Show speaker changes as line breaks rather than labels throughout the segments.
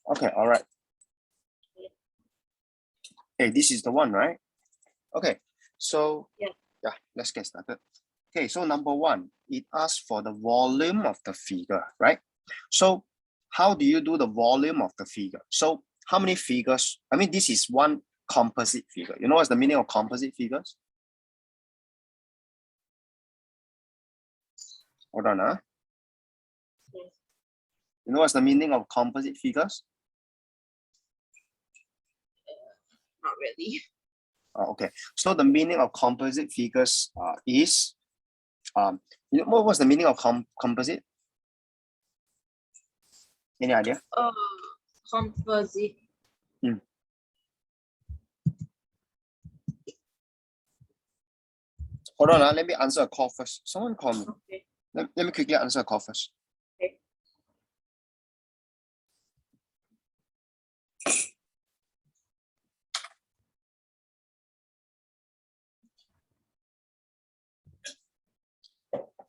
Okay, all right. Okay, this is the one, right? Okay, so
Yeah.
Let's get started. Okay, so number one, it asks for the volume of the figure, right? So how do you do the volume of the figure? So how many figures? I mean, this is one composite figure. You know what's the meaning of composite figures? Hold on, huh?
Yes.
You know what's the meaning of composite figures?
Not really.
Oh, okay, so the meaning of composite figures is, you know, what was the meaning of composite? Any idea?
Composite.
Hold on, let me answer a call first. Someone call me.
Okay.
Let me quickly answer a call first.
Okay.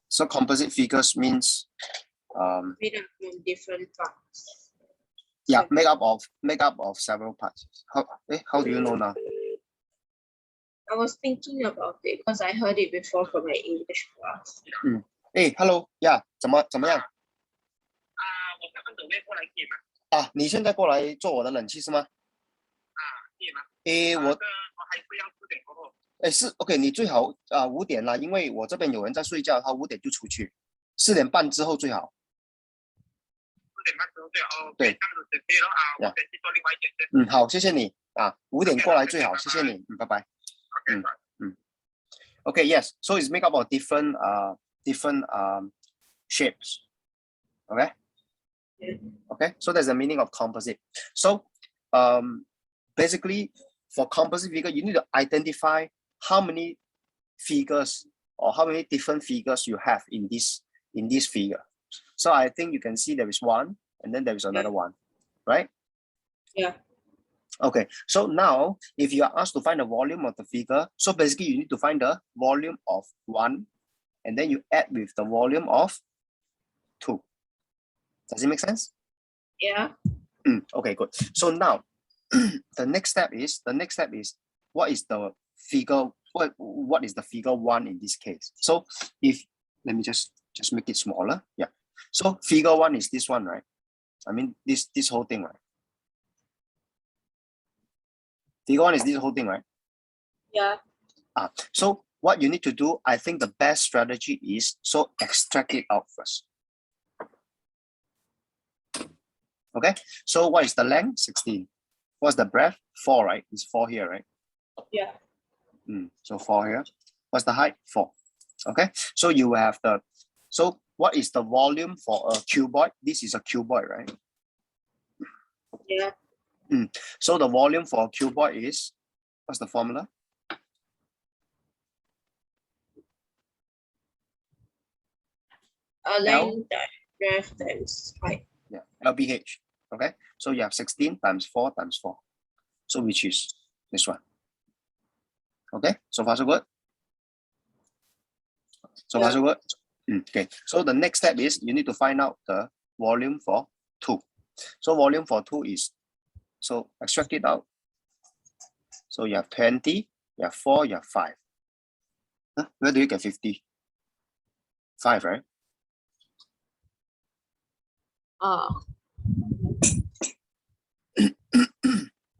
So composite figures means
Made up from different parts.
yeah, make up of several parts. How do you know now?
I was thinking about it because I heard it before from my English class.
Hello， yeah，怎么样？你现在过来做我的冷气是吗？是 OK， 你最好5点啦，因为我这边有人在睡觉，他5点就出去，4点半之后最好。对，好，谢谢你5点过来最好，谢谢你，拜拜。Okay, yes. So it's made up of different shapes. Okay. Okay. So that's the meaning of composite. So basically, for composite figure, you need to identify how many figures or how many different figures you have in this figure. So I think you can see there is one, and then there is another one, right?
Yeah.
Okay, so now if you are asked to find the volume of the figure, so basically you need to find the volume of 1, and then you add with the volume of 2. Does it make sense?
Yeah.
Okay, good. So now the next step is what is the figure? What is the figure 1 in this case? So if let me just make it smaller. Yeah. So figure 1 is this one, right? I mean this whole thing, right? Figure 1 is this whole thing, right?
Yeah.
So what you need to do, I think the best strategy is, so extract it out first. Okay, so what is the length? 16. What's the breadth? 4, right? It's 4 here, right?
Yeah.
So 4 here. What's the height? 4. Okay, so you have so what is the volume for a cuboid? This is a cuboid, right?
Yeah.
So the volume for a cuboid is, what's the formula?
Length breadth times height.
Yeah, LBH. Okay, so you have 16 times 4 times 4. So which is this one. Okay, so far so good. So far so good. Okay, so the next step is you need to find out the volume for 2. So volume for 2 is, so extract it out. So you have 20, you have 4, you have 5. Where do you get 50? 5, right?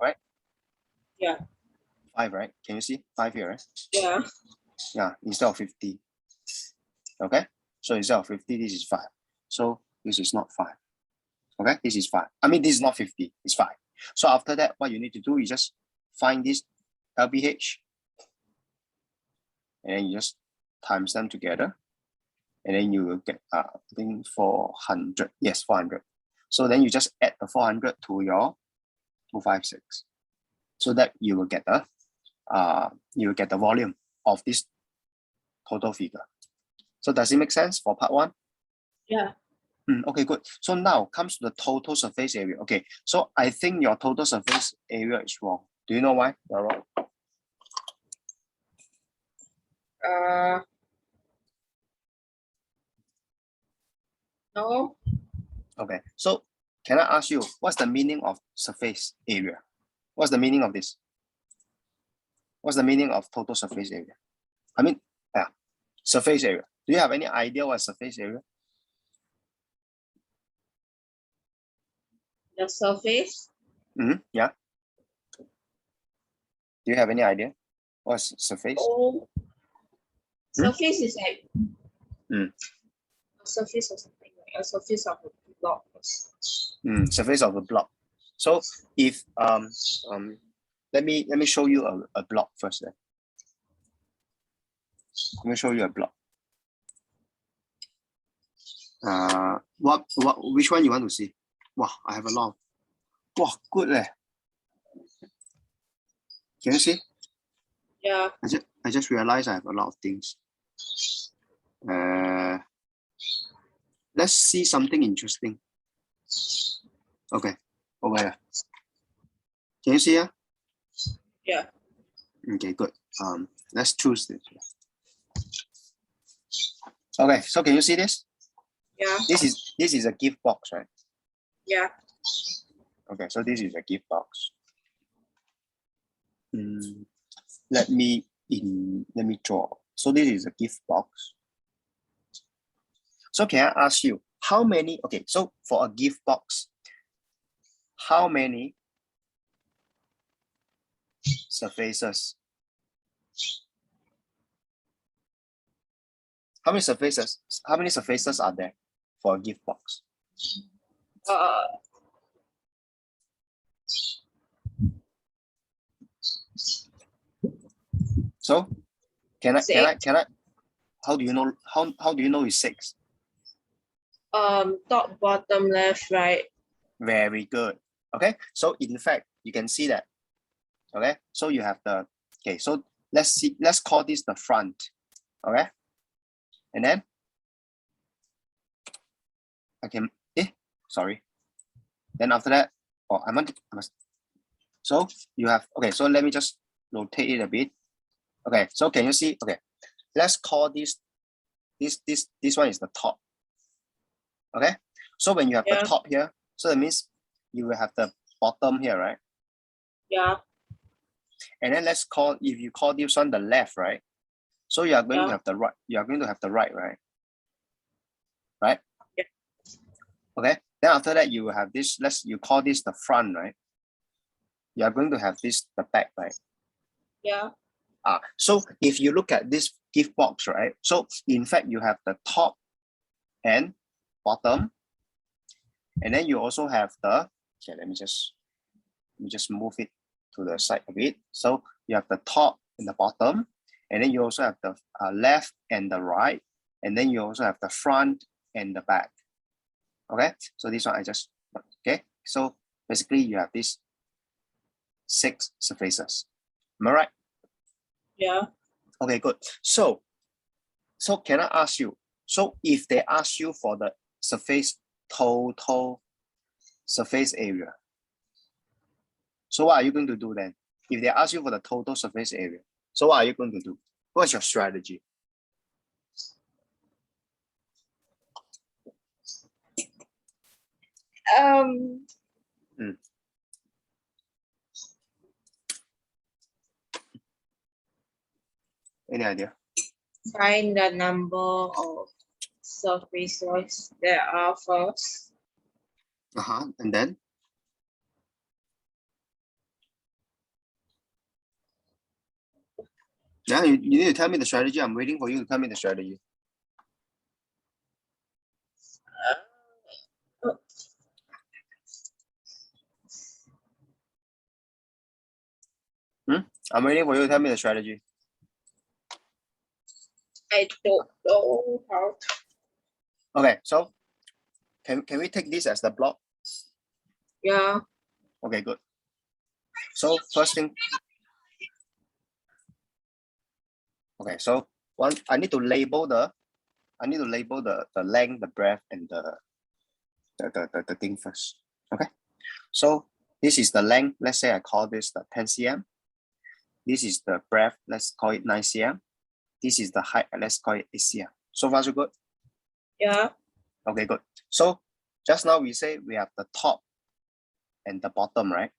Right?
Yeah.
5, right? Can you see 5 here, right?
Yeah.
Yeah, instead of 50. Okay, so instead of 50, this is 5. So this is not 5. Okay, this is 5. I mean, this is not 50, it's 5. So after that, what you need to do is just find this LBH, and then you just times them together, and then you will get, I think 400. Yes, 400. So then you just add the 400 to your 256, so that you will get the volume of this total figure. So does it make sense for part 1?
Yeah.
Okay, good. So now comes to the total surface area. Okay, so I think your total surface area is wrong. Do you know why you're wrong?
No.
Okay, so can I ask you, what's the meaning of surface area? What's the meaning of this? What's the meaning of total surface area? I mean, surface area. Do you have any idea what surface area?
The surface.
Yeah. Do you have any idea what's surface?
Oh, surface is like a surface or something, like a surface of a block.
Surface of a block. So if let me show you a block first then. Let me show you a block. Which one you want to see? Wow, I have a lot. Wow, good leh. Can you see?
Yeah.
I just realized I have a lot of things. Let's see something interesting. Okay, over here. Can you see here?
Yeah.
Okay, good. Let's choose this. Okay, so can you see this?
Yeah.
This is a gift box, right?
Yeah.
Okay, so this is a gift box. Let me draw. So this is a gift box. So can I ask you how many? Okay, so for a gift box, how many surfaces? How many surfaces? How many surfaces are there for a gift box? So can I how do you know it's 6?
Top, bottom, left, right.
Very good. Okay, so in fact you can see that. Okay, so you have the, okay, so let's call this the front. Okay, and then I can sorry, then after that, so you have, okay, so let me just rotate it a bit. Okay, so can you see? Okay, let's call this one is the top. Okay, so when you have the top here, so that means you will have the bottom here, right?
Yeah.
And then let's call, if you call this one the left, right? So you are going to have the right. You are going to have the right, right? Right?
Yeah.
Okay. Then after that, you will have this. You call this the front, right? You are going to have this the back, right?
Yeah.
So if you look at this gift box, right? So in fact, you have the top and bottom, and then you also have the. Okay, let me just move it to the side a bit. So you have the top and the bottom, and then you also have the left and the right, and then you also have the front and the back. Okay, so this one I just, okay, so basically you have these 6 surfaces. Am I right?
Yeah.
Okay, good. So can I ask you, so if they ask you for the total surface area, so what are you going to do then? If they ask you for the total surface area, so what are you going to do? What's your strategy? Any idea?
Find the number of surfaces there are first.
And then? Yeah, you need to tell me the strategy. I'm waiting for you to tell me the strategy. I'm waiting for you to tell me the strategy.
I don't know how.
Okay, so can we take this as the block?
Yeah.
Okay, good. So first thing. Okay, so I need to label the length, the breadth, and the thing first. Okay, so this is the length. Let's say I call this the 10 cm. This is the breadth. Let's call it 9 cm. This is the height. Let's call it 8 cm. So far so good.
Yeah.
Okay, good. So Just now we say we have the top and the bottom, right?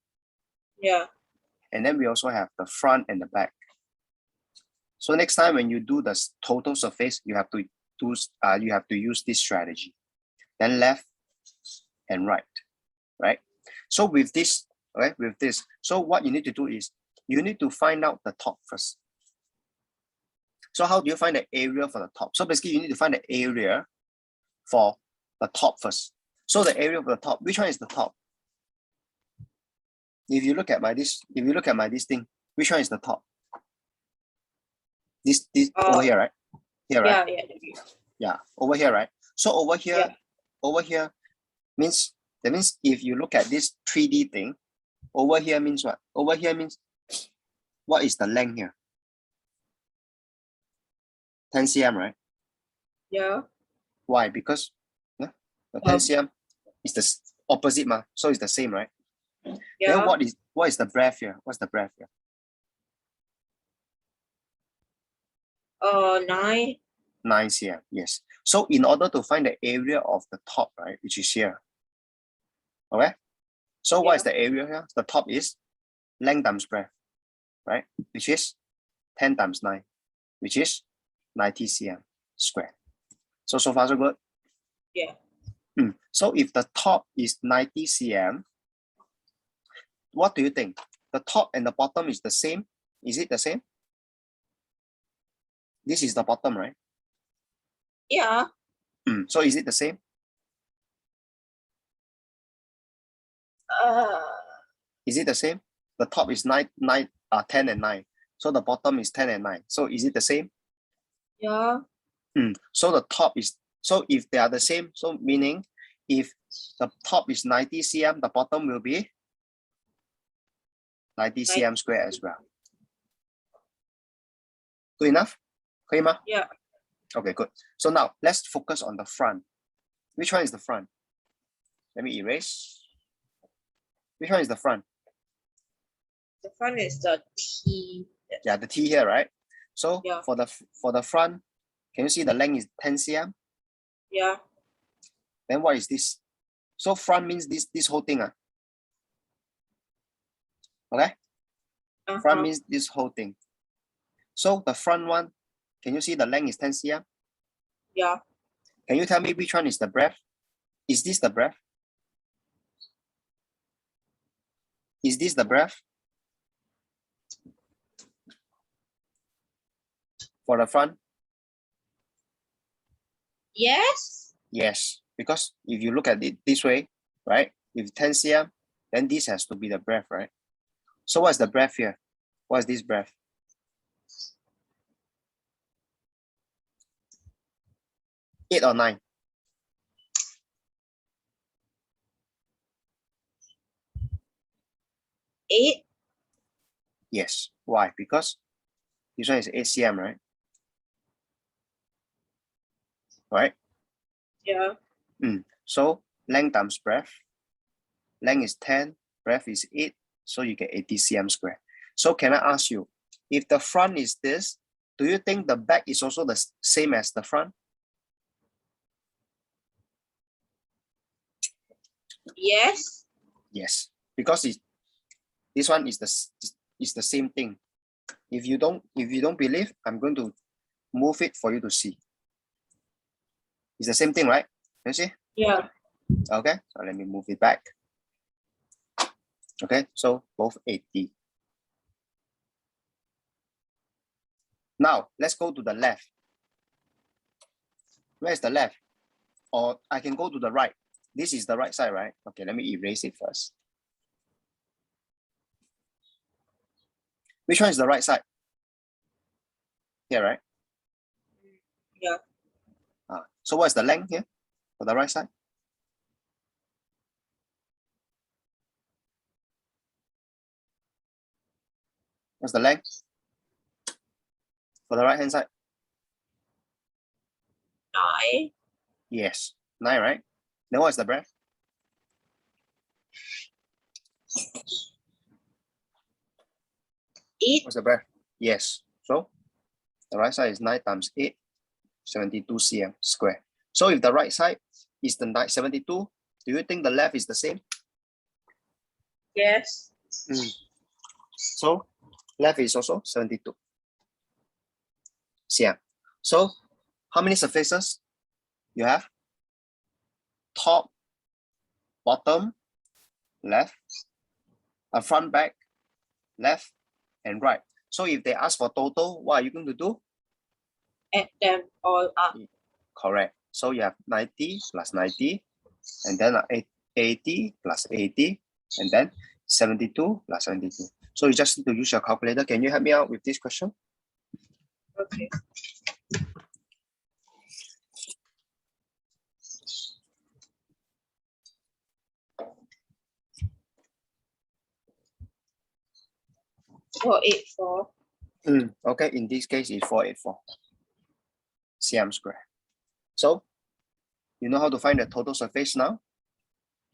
Yeah.
And then we also have the front and the back. So next time when you do the total surface, you have to use this strategy. Then left and right, right? So with this, right, so what you need to do is you need to find out the top first. So how do you find the area for the top? So basically you need to find the area for the top first. So the area of the top, which one is the top? If you look at my this thing, which one is the top? This over here, right? Here, right? Yeah, over here, right? So over here means that means if you look at this 3D thing, over here means what? Over here means what is the length here? 10 cm, right?
Yeah.
Why? Because the 10 cm is the opposite, so it's the same, right?
Yeah.
Then what is the breadth here? What's the breadth here?
9.
9 cm, yes. So in order to find the area of the top, right, which is here, okay? So what is the area here? The top is length times breadth, right? Which is 10 times 9, which is 90 cm squared. So far so good?
Yeah.
So if the top is 90 cm, what do you think? The top and the bottom is the same? Is it the same? This is the bottom, right?
Yeah.
So is it the same? Is it the same? The top is 10 and 9. So the bottom is 10 and 9. So is it the same?
Yeah.
So the top is, so if they are the same, so meaning if the top is 90 cm, the bottom will be 90 cm squared as well. Good enough? 可以吗?
Yeah.
Okay, good. So now let's focus on the front. Which one is the front? Let me erase. Which one is the front?
The front is the T.
Yeah, the T here, right? So for the front, can you see the length is 10 cm?
Yeah.
Then what is this? So front means this whole thing. Okay? Front means this whole thing. So the front one, can you see the length is 10 cm?
Yeah.
Can you tell me which one is the breadth? Is this the breadth? Is this the breadth? For the front?
Yes.
Yes, because if you look at it this way, right? If 10 cm, then this has to be the breadth, right? So what's the breadth here? What's this breadth? 8 or 9?
8.
Yes. Why? Because this one is 8 cm, right? Right?
Yeah.
So length times breadth. Length is 10, breadth is 8, so you get 80 cm squared. So can I ask you, if the front is this, do you think the back is also the same as the front?
Yes.
Yes, because this one is the same thing. If you don't believe, I'm going to move it for you to see. It's the same thing, right? You see?
Yeah.
Okay, so let me move it back. Okay, so both 80. Now let's go to the left. Where's the left? Or I can go to the right. This is the right side, right? Okay, let me erase it first. Which one is the right side? Here, right?
Yeah.
So what's the length here for the right side? What's the length for the right hand side?
9.
Yes, 9, right? Then what's the breadth?
8.
What's the breadth? Yes. So the right side is 9 times 8, 72 cm squared. So if the right side is the 72, Do you think the left is the same?
Yes.
So left is also 72 cm. So how many surfaces you have? Top, bottom, left, front, back, left, and right. So if they ask for total, what are you going to do?
Add them all up.
Correct. So you have 90 plus 90, and then 80 plus 80, and then 72 plus 72. So you just need to use your calculator. Can you help me out with this question?
Okay. $484.
Okay, in this case, it's 484 cm square. So you know how to find the total surface now?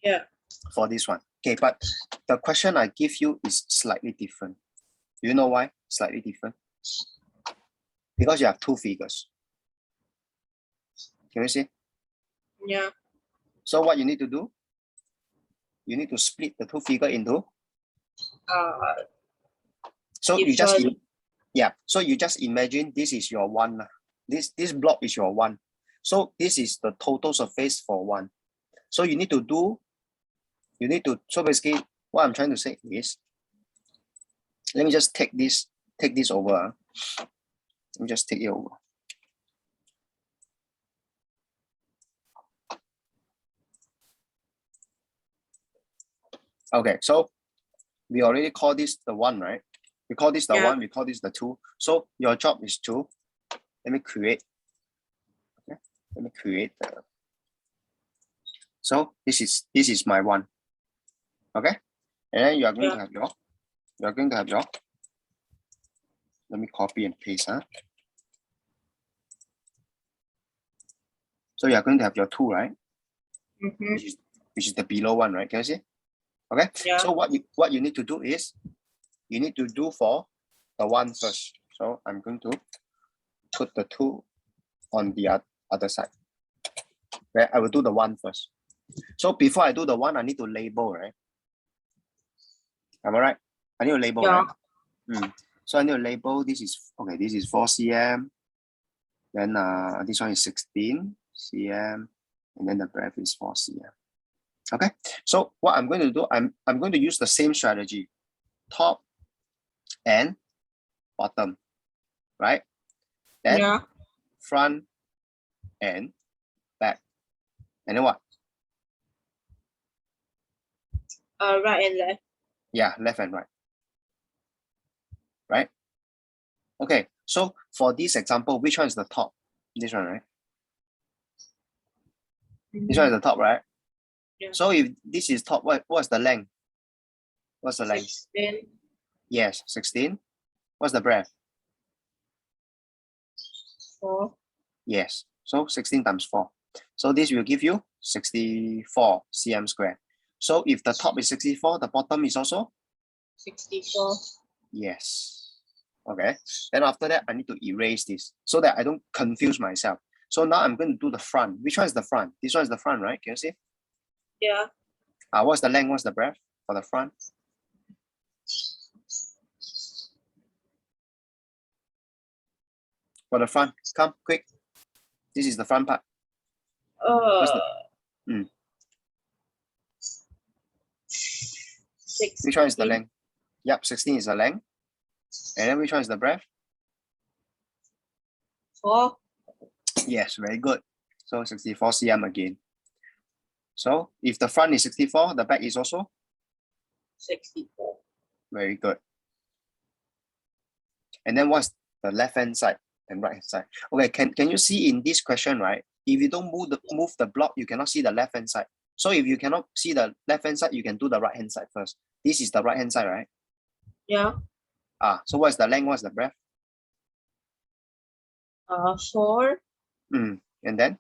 Yeah.
For this one. Okay, but the question I give you is slightly different. Do you know why? Slightly different. Because you have two figures. Can you see?
Yeah.
So what you need to do? You need to split the two figure into. So you just so you just imagine this is your one. This block is your one. So this is the total surface for one. So you need to do. So basically what I'm trying to say is, let me just take this over. Let me just take it over. Okay, so we already call this the one, right? We call this the one, we call this the two. So your job is to, let me create. Okay, let me create the. So this is my one. Okay, and then you are going to have your, let me copy and paste, huh? So you are going to have your two, right? Which is the below one, right? Can you see? Okay.
Yeah.
So what you need to do is, you need to do for the one first. So I'm going to put the two on the other side. Okay, I will do the one first. So before I do the one, I need to label, right? Am I right? I need to label, right? So I need to label. This is okay. This is 4 cm. Then this one is 16 cm, and then the breadth is 4 cm. Okay. So what I'm going to do, I'm going to use the same strategy, top and bottom, right? Then front and back, and then what?
Right and left.
Yeah, left and right. Right? Okay, so for this example, which one is the top? This one, right? This one is the top, right?
Yeah.
So if this is top, what's the length? What's the length?
16.
Yes, 16. What's the breadth?
4.
Yes, so 16 times 4. So this will give you 64 cm square. So if the top is 64, the bottom is also
64.
Yes. Okay. Then after that, I need to erase this so that I don't confuse myself. So now I'm going to do the front. Which one is the front? This one is the front, right? Can you see?
Yeah.
What's the length? What's the breadth for the front? For the front, come quick. This is the front part. What's the,
16.
Which one is the length? Yep, 16 is the length. And then which one is the breadth?
4.
Yes, very good. So 64 cm again. So if the front is 64, the back is also
64.
Very good. And then what's the left hand side and right hand side? Okay, can you see in this question, right? If you don't move the block, you cannot see the left hand side. So if you cannot see the left hand side, you can do the right hand side first. This is the right hand side, right?
Yeah.
So what's the length? What's the breadth?
4.
And then?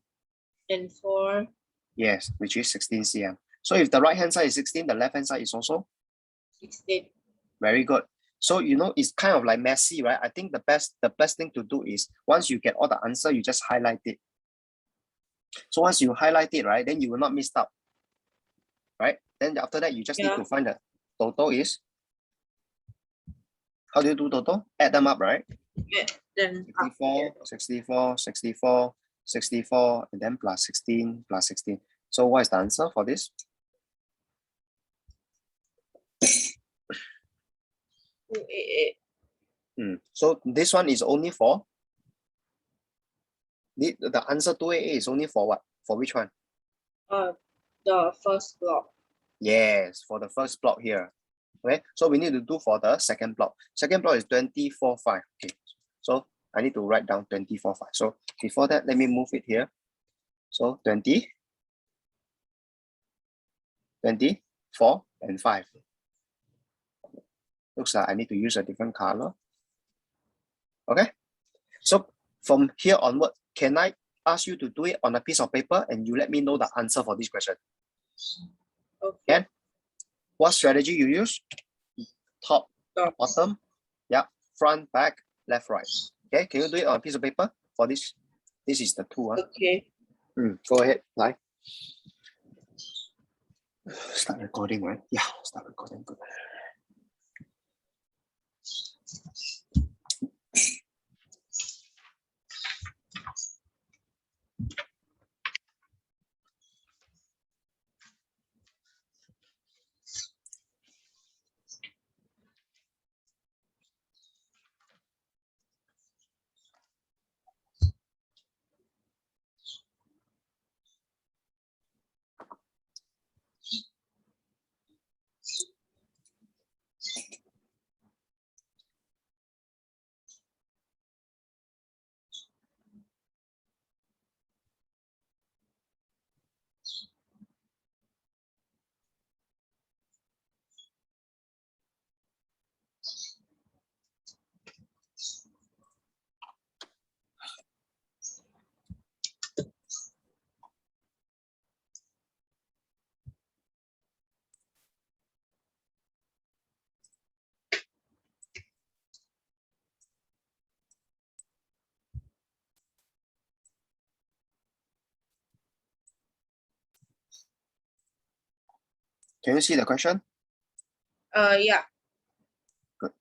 And 4.
Yes, which is 16 cm. So if the right hand side is 16, the left hand side is also
16.
Very good. So you know it's kind of like messy, right? I think the best thing to do is once you get all the answer, you just highlight it. So once you highlight it, right, then you will not miss out. right? Then after that, you just need to find the total is. How do you do total? Add them up, right?
Yeah, then
64, 64, 64, 64, and then plus 16, plus 16. So what is the answer for this?
288.
So this one is only for the answer 288 is only for what? For which one?
The first block.
Yes, for the first block here. Okay, so we need to do for the second block. Second block is 24.5. Okay, so I need to write down 24.5. So before that, let me move it here. So 20, 24, and 5. Looks like I need to use a different color. Okay, so from here onward, can I ask you to do it on a piece of paper and you let me know the answer for this question?
Okay.
Can? What strategy you use? Top, bottom, yeah, front, back, left, right. Okay, can you do it on a piece of paper for this? This is the two.
Okay.
Go ahead, Lai. Start recording, right? Yeah, start recording. Good. Can you see the question?
Yeah.
Good.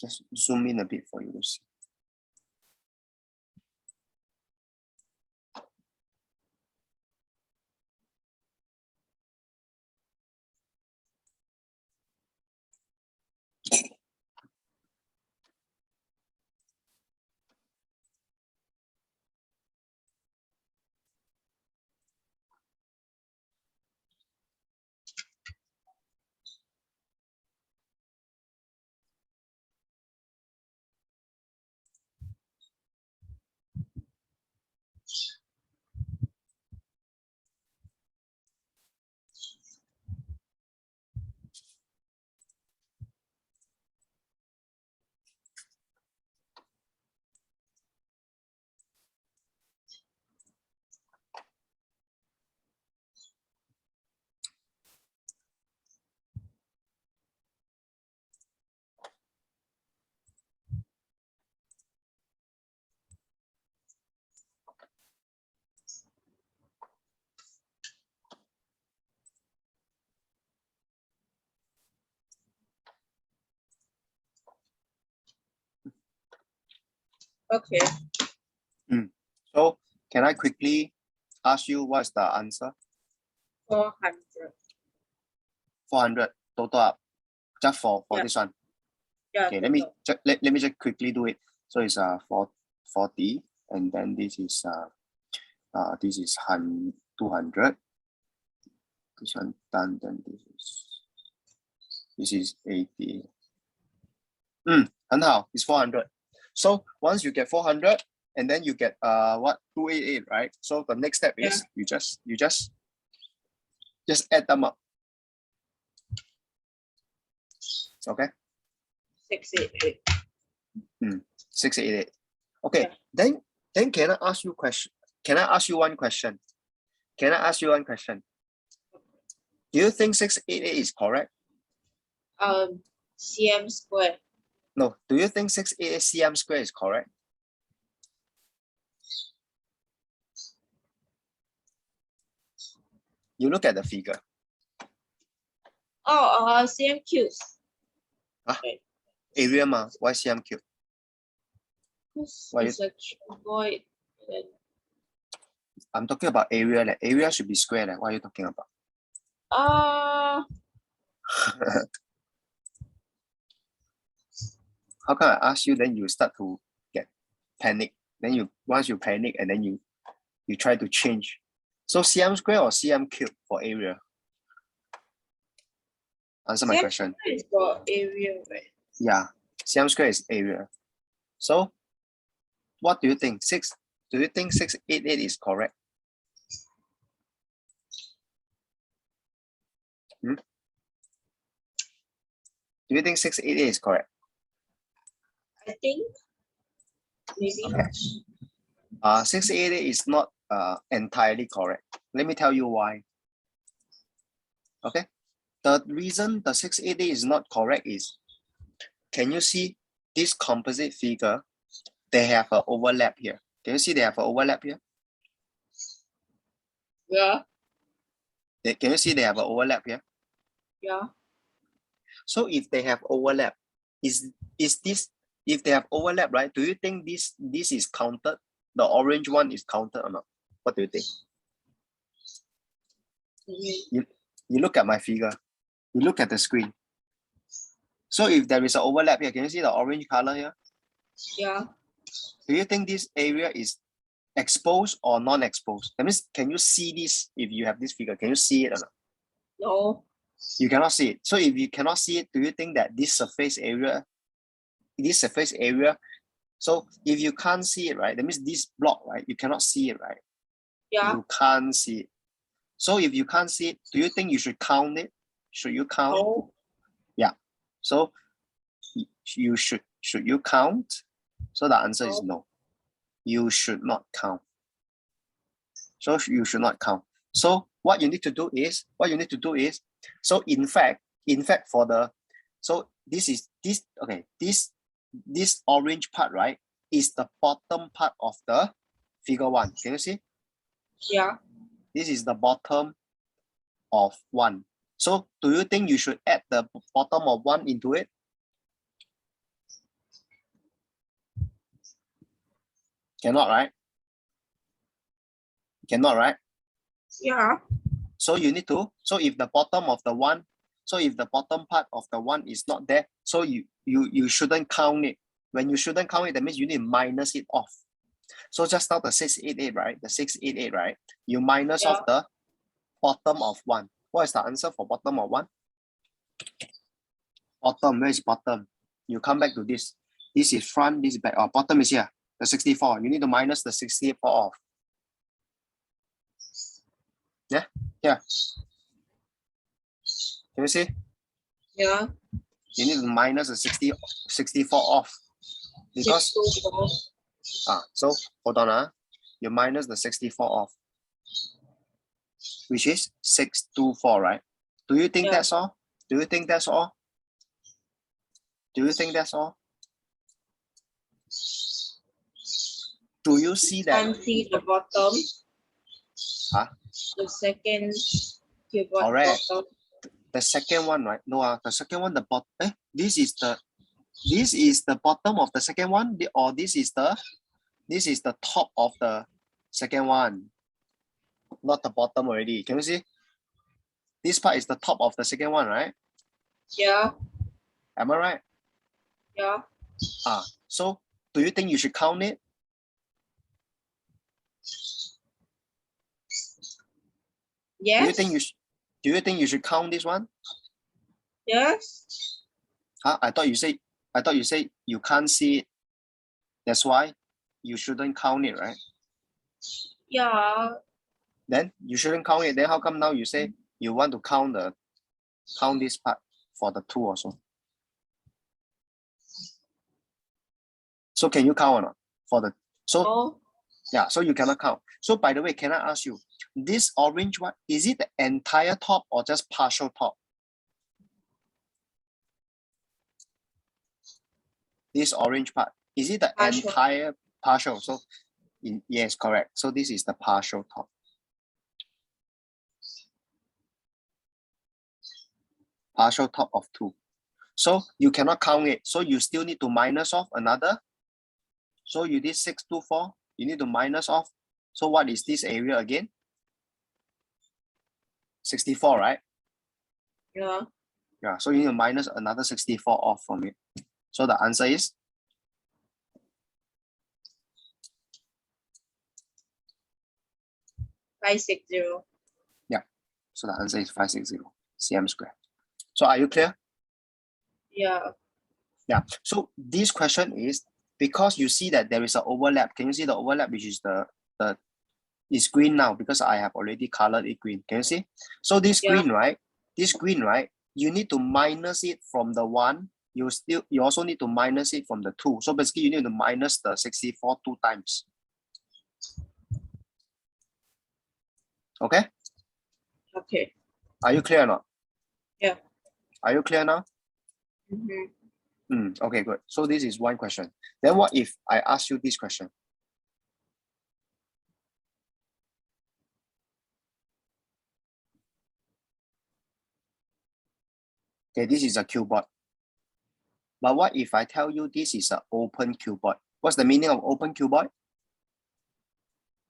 Just zoom in a bit for you to see.
Okay.
So can I quickly ask you what's the answer?
400.
400 total up, just for this one.
Yeah.
Okay, let me just quickly do it. So it's 40, and then this is 200. This one done, then this is 80. 很好, it's 400. So once you get 400, and then you get 288, right? So the next step is you just add them up. Okay.
688.
688. Okay.
Yeah.
Then can I ask you question? Can I ask you one question? Do you think 688 is correct?
Cm square.
No, do you think 688 cm square is correct? You look at the figure.
Oh, cm cubes.
Huh?
Okay.
Area ma, why cm cube? Why
It's a void.
I'm talking about area. Like, area should be square. Like, what are you talking about? How can I ask you? Then you start to get panic. Then once you panic and then you try to change. So cm square or cm cube for area? Answer my question.
Cm is for area, right?
Yeah, cm square is area. So what do you think? Do you think 688 is correct? Do you think 688 is correct?
I think maybe.
Okay. 688 is not entirely correct. Let me tell you why. Okay. The reason the 688 is not correct is, can you see this composite figure? They have an overlap here. Can you see they have an overlap here?
Yeah.
Can you see they have an overlap here?
Yeah.
So if they have overlap, is this, if they have overlap, right? Do you think this is counted? The orange one is counted or not? What do you think? You look at my figure. You look at the screen. So if there is an overlap here, can you see the orange color here?
Yeah.
Do you think this area is exposed or non-exposed? That means, can you see this if you have this figure? Can you see it or not?
No.
You cannot see it. So if you cannot see it, do you think that this surface area, so if you can't see it, right, that means this block, right, you cannot see it, right?
Yeah.
You can't see it. So if you can't see it, do you think you should count it? Should you count?
No.
Yeah. So you should you count? So the answer is no. You should not count. So you should not count. So what you need to do is, so in fact for the, so this orange part, right, is the bottom part of the figure 1. Can you see?
Yeah.
This is the bottom of 1. So do you think you should add the bottom of 1 into it? Cannot, right? Cannot, right?
Yeah.
So you need to, so if the bottom of the 1, so if the bottom part of the 1 is not there, so you shouldn't count it. When you shouldn't count it, that means you need to minus it off. So just now the 688, right? The 688, right? You minus off the bottom of 1. What is the answer for bottom of 1? Bottom, where is bottom? You come back to this. This is front, this is back. Oh, bottom is here, the 64. You need to minus the 64 off. Yeah, yeah. Can you see?
Yeah.
You need to minus the 64 off. Because, so hold on. You minus the 64 off, which is 624, right? Do you think that's all? Do you think that's all? Do you think that's all? Do you see that?
Can't see the bottom.
Huh?
The second keyboard
Correct.
bottom.
The second one, right? No, the second one, the bottom. This is the bottom of the second one, or this is the top of the second one, not the bottom already. Can you see? This part is the top of the second one, right?
Yeah.
Am I right?
Yeah.
So do you think you should count it?
Yes.
Do you think you should count this one?
Yes.
I thought you say you can't see it. That's why you shouldn't count it, right?
Yeah.
Then you shouldn't count it. Then how come now you say you want to count this part for the 2 also? So can you count or not for the yeah? So you cannot count. So by the way, can I ask you, this orange one, is it the entire top or just partial top? this orange part, is it the
Partial.
entire partial? So yes, correct. So this is the partial top. Partial top of 2. So you cannot count it. So you still need to minus off another. So you did 624. You need to minus off. So what is this area again? 64, right?
Yeah.
Yeah. So you need to minus another 64 off from it. So the answer is
560.
yeah. So the answer is 560 cm square. So are you clear?
Yeah.
Yeah. So this question is because you see that there is an overlap. Can you see the overlap, which is the is green now because I have already colored it green. Can you see? So this green, right? This green, right? You need to minus it from the 1. You also need to minus it from the 2. So basically you need to minus the 64 2 times. Okay?
Okay.
Are you clear or not?
Yeah.
Are you clear now? Okay, good. So this is one question. Then what if I ask you this question? Okay, this is a cuboid. But what if I tell you this is an open cuboid? What's the meaning of open cuboid?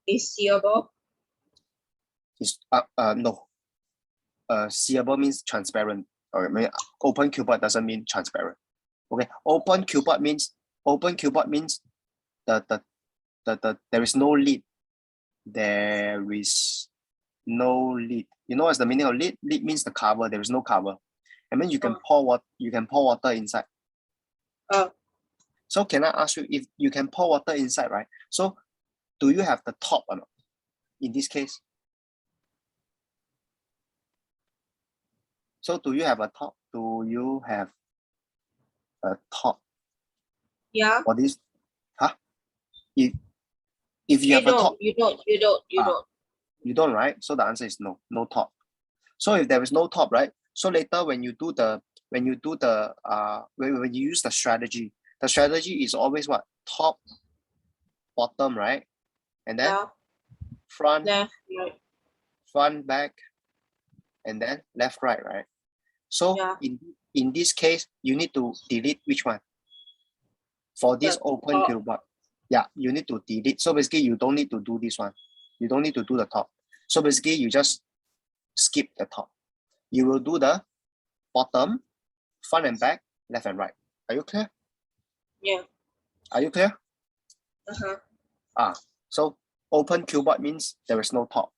Is seeable?
It's no. Seeable means transparent. Or open cuboid doesn't mean transparent. Okay, open cuboid means the there is no lid. There is no lid. You know what's the meaning of lid? Lid means the cover. There is no cover. I mean you can pour water. You can pour water inside. So can I ask you if you can pour water inside, right? So do you have the top or not? In this case. So do you have a top? Do you have a top?
Yeah.
For this, huh? If you have a top,
you don't.
You don't, right? So the answer is no, no top. So if there is no top, right? So later when you use the strategy is always what? Top, bottom, right? And then front,
left, right.
Front, back, and then left, right, right? So in this case, you need to delete which one? For this open cuboid. Yeah, you need to delete. So basically you don't need to do this one. You don't need to do the top. So basically you just skip the top. You will do the bottom, front and back, left and right. Are you clear?
Yeah.
Are you clear? So open cuboid means there is no top.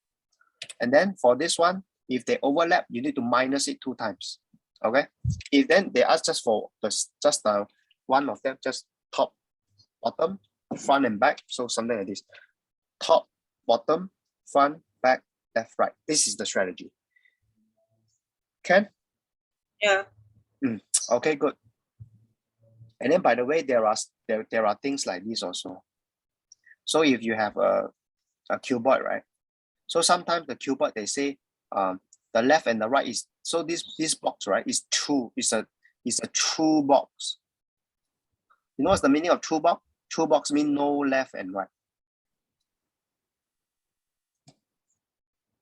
And then for this one, if they overlap, you need to minus it 2 times. Okay. If then they ask just for the one of them, just top, bottom, front and back. So something like this. Top, bottom, front, back, left, right. This is the strategy. Can?
Yeah.
Okay, good. And then by the way, there are things like this also. So if you have a cuboid, right? So sometimes the cuboid, they say the left and the right is, so this box, right, is true. It's a true box. You know what's the meaning of true box? True box means no left and right.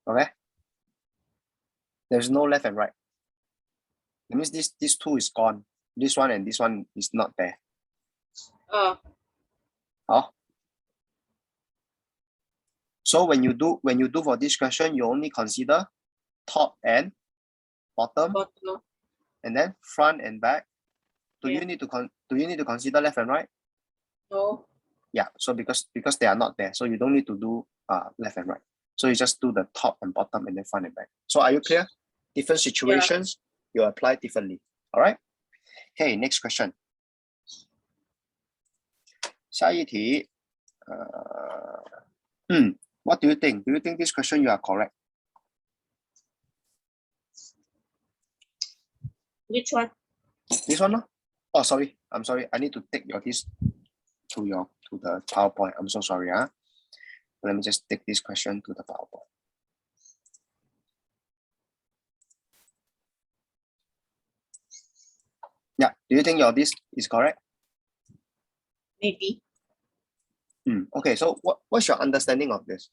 Okay? There's no left and right. That means this two is gone. This one and this one is not there. Oh. So when you do for this question, you only consider top and bottom, and then front and back. Do you need to consider left and right?
No.
Yeah. So because they are not there, so you don't need to do left and right. So you just do the top and bottom and then front and back. So are you clear? Different situations, you apply differently. All right. Okay. Next question. 下一题. What do you think? Do you think this question you are correct?
Which one?
This one, no? Oh, sorry. I'm sorry. I need to take this to the PowerPoint. I'm so sorry. Let me just take this question to the PowerPoint. Yeah. Do you think this is correct?
Maybe.
Okay, so what's your understanding of this?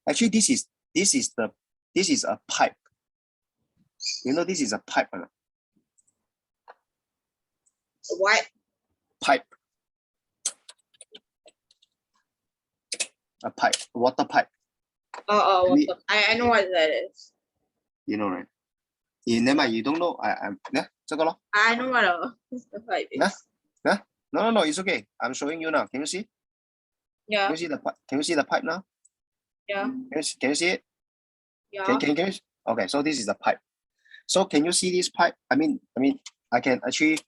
Actually, this is a pipe. You know, this is a pipe.
What?
Pipe. A pipe, a water pipe.
Water. I know what that is.
You know, right? Never mind, you don't know. Yeah,
I know what the pipe is.
No, it's okay. I'm showing you now. Can you see?
Yeah.
Can you see the pipe? Can you see the pipe now?
Yeah.
Can you see it?
Yeah.
Can you? Okay, so this is the pipe. So can you see this pipe? I mean, I can actually.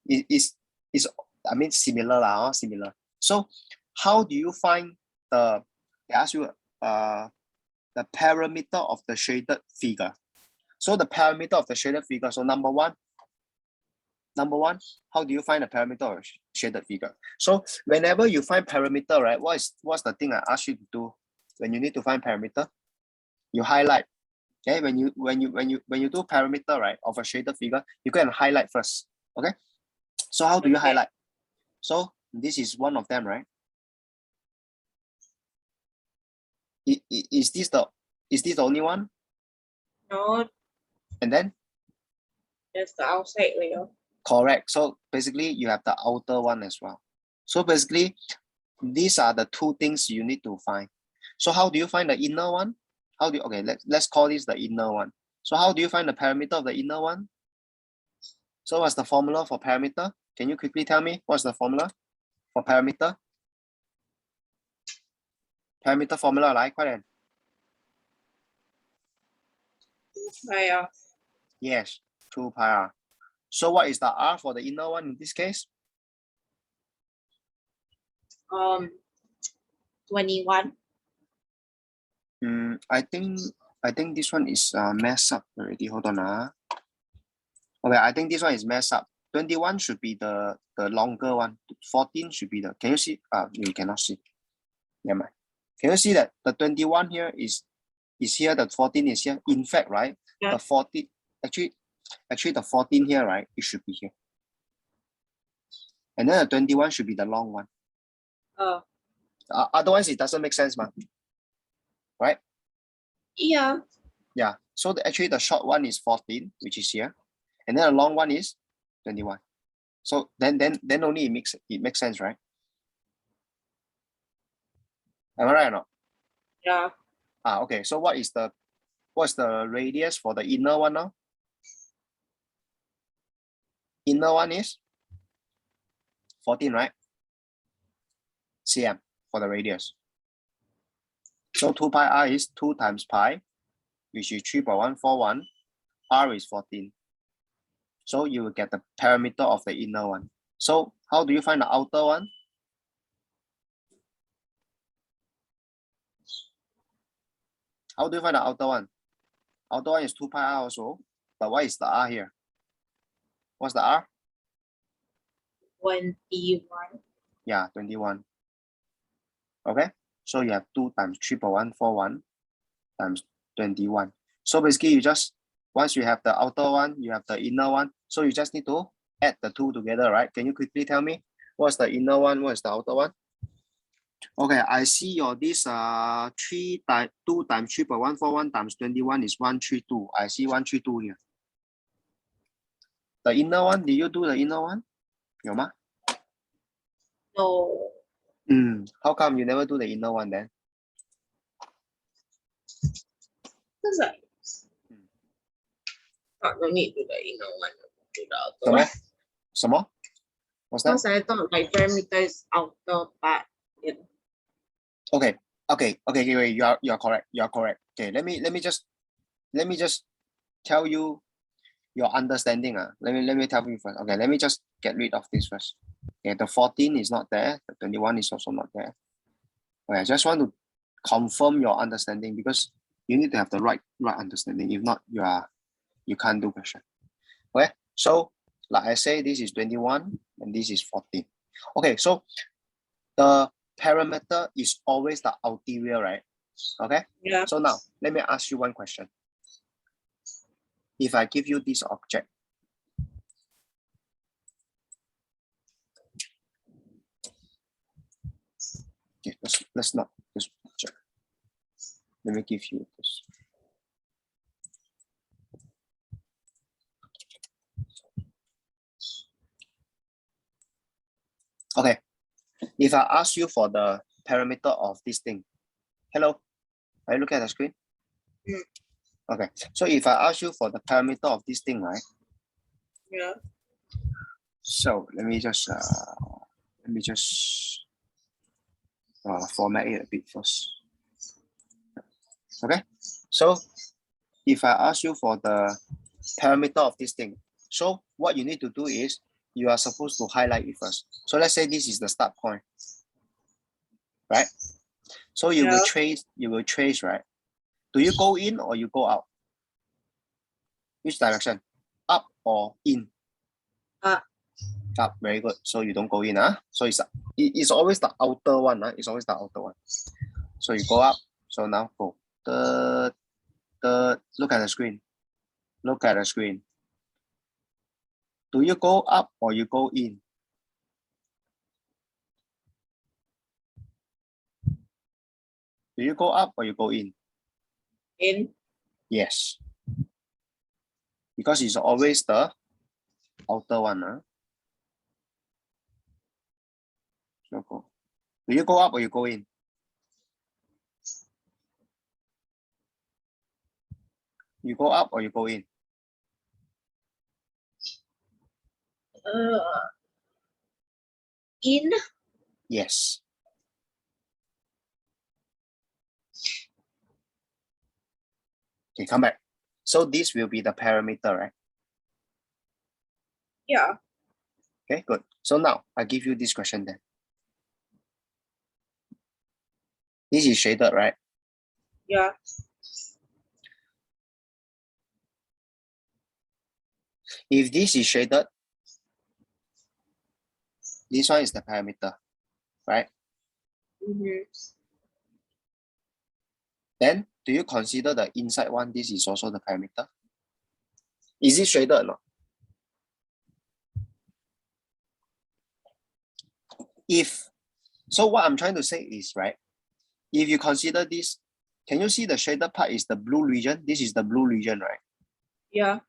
It's similar lah, similar. So how do you find the? They ask you the parameter of the shaded figure. So the parameter of the shaded figure. So number one, how do you find the parameter of shaded figure? So whenever you find parameter, right? What's the thing I ask you to do when you need to find parameter? You highlight. Okay, when you do parameter, right, of a shaded figure, you go and highlight first. Okay. So how do you highlight? So this is one of them, right? Is this the only one?
No.
And then?
That's the outside layer.
Correct. So basically you have the outer one as well. So basically these are the two things you need to find. So how do you find the inner one? Let's call this the inner one. So how do you find the parameter of the inner one? So what's the formula for parameter? Can you quickly tell me what's the formula for parameter? Parameter formula, right? Quite
2 pi r.
Yes, 2 pi r. So what is the r for the inner one in this case?
21.
I think this one is messed up already. Hold on. Okay, I think this one is messed up. 21 should be the longer one. 14 should be the. Can you see? You cannot see. Never mind. Can you see that the 21 here is here? The 14 is here. In fact, right?
Yeah.
The 14 actually the 14 here, right? It should be here. And then the 21 should be the long one. Otherwise, it doesn't make sense, man. Right?
Yeah.
Yeah. So actually the short one is 14, which is here, and then the long one is 21. So then only it makes sense, right? Am I right or not?
Yeah.
Okay. So what's the radius for the inner one now? Inner one is 14, right? cm for the radius. So 2 pi r is 2 times pi, which is 3.141. R is 14. So you will get the parameter of the inner one. So how do you find the outer one? How do you find the outer one? Outer one is 2 pi r also. But what is the r here? What's the r?
21.
Yeah, 21. Okay. So you have 2 times 3.141 times 21. So basically you just, once you have the outer one, you have the inner one. So you just need to add the two together, right? Can you quickly tell me what's the inner one, what's the outer one? Okay, I see your this 2 times 3.141 times 21 is 132. I see 132 here. The inner one, did you do the inner one? 有吗?
No.
How come you never do the inner one then?
Because no need to do the inner one. Do the outer one.
什么? What's that?
Because I thought my parameter is outer part. Yeah.
Okay, wait, you're correct. You're correct. Okay, let me just tell you your understanding. Let me tell you first. Okay, let me just get rid of this first. Okay, the 14 is not there, the 21 is also not there. Okay, I just want to confirm your understanding because you need to have the right understanding. If not, you can't do question. Okay, so like I say, this is 21 and this is 14. Okay, so the parameter is always the ulterior, right? Okay.
Yeah.
So now let me ask you one question. If I give you this object, Okay, let's not this picture. Let me give you this. Okay, if I ask you for the parameter of this thing, hello, are you looking at the screen?
Mm.
Okay, so if I ask you for the parameter of this thing, right?
Yeah.
So let me just format it a bit first. Okay, so if I ask you for the parameter of this thing, so what you need to do is you are supposed to highlight it first. So let's say this is the start point, right? So you will trace, right? Do you go in or you go out? Which direction? Up or in?
Up.
Up, very good. So you don't go in, so it's always the outer one, it's always the outer one. So you go up. So now go. Look at the screen. Look at the screen. Do you go up or you go in? Do you go up or you go in?
In.
Yes. Because it's always the outer one. So go. Do you go up or you go in? You go up or you go in?
In.
Yes. Okay, come back. So this will be the parameter, right?
Yeah.
Okay, good. So now I give you this question then. This is shaded, right?
Yeah.
If this is shaded, this one is the parameter, right?
Mm-hmm.
Then do you consider the inside one? This is also the parameter. Is it shaded or not? So what I'm trying to say is, right, if you consider this, can you see the shaded part is the blue region? This is the blue region, right?
Yeah.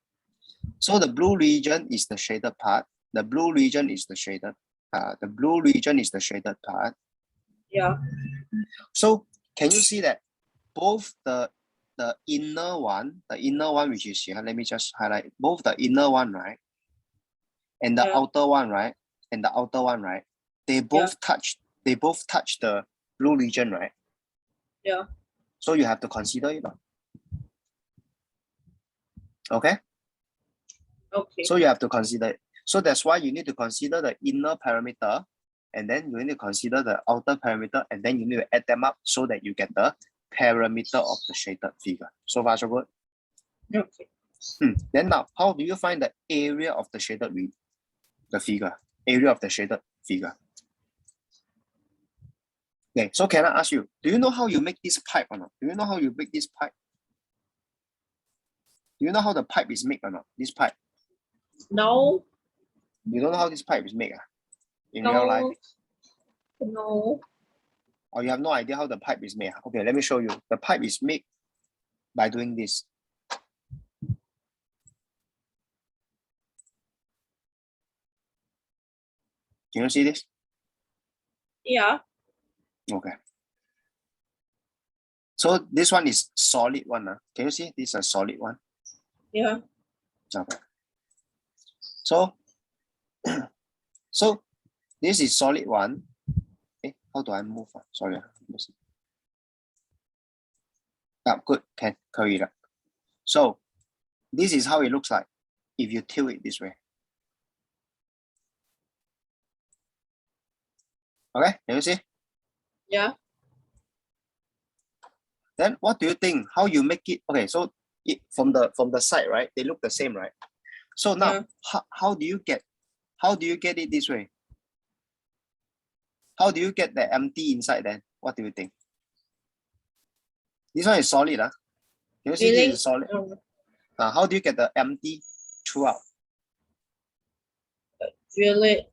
So the blue region is the shaded part. The blue region is the shaded. The blue region is the shaded part.
Yeah.
So can you see that both the inner one which is here, let me just highlight both the inner one, right, and the outer one, right, they both touch the blue region, right?
Yeah.
So you have to consider it. Okay?
Okay.
So you have to consider it. So that's why you need to consider the inner parameter, and then you need to consider the outer parameter, and then you need to add them up so that you get the parameter of the shaded figure. So far, so good?
Okay.
Then now, how do you find the area of the shaded figure? Area of the shaded figure. Okay, so can I ask you, do you know how you make this pipe or not? Do you know how you make this pipe? Do you know how the pipe is made or not? This pipe?
No.
You don't know how this pipe is made in
No.
real life?
No.
Or you have no idea how the pipe is made? Okay, let me show you. The pipe is made by doing this. Can you see this?
Yeah.
Okay. So this one is solid one. Can you see? This is a solid one.
Yeah.
Okay. So, so this is solid one. Okay, how do I move? Sorry. Good. Can carry it. So this is how it looks like if you tilt it this way. Okay, can you see?
Yeah.
Then what do you think? How you make it? Okay, so from the side, right? They look the same, right? So now, how do you get it this way? How do you get the empty inside then? What do you think? This one is solid, Can you see this is solid? How do you get the empty throughout?
Drill it.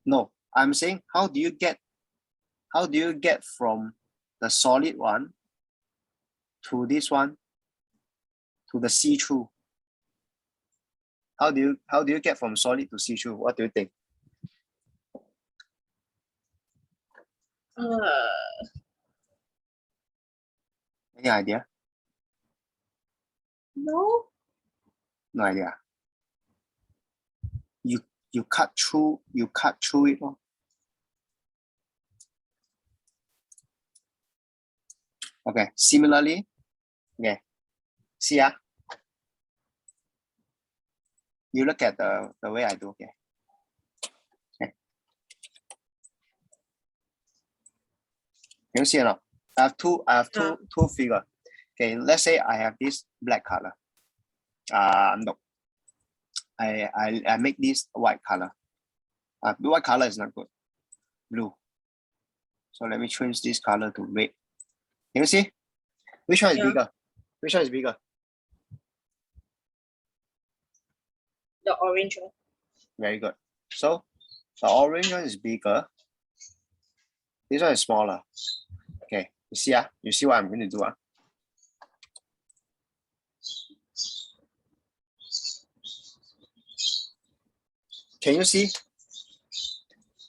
No, I'm saying how do you get how do you get from the solid one to this one, to the see-through? How do you get from solid to see-through? What do you think? Any idea?
No.
No idea. You cut through it. Oh. Okay, similarly, okay, see you look at the way I do, okay. Can you see or not? I have two figures. Okay, let's say I have this black color. No. I make this white color. The white color is not good. Blue. So let me change this color to red. Can you see? Which one is bigger? Which one is bigger?
The orange one.
Very good. So the orange one is bigger. This one is smaller. Okay, you see, you see what I'm going to do. Can you see?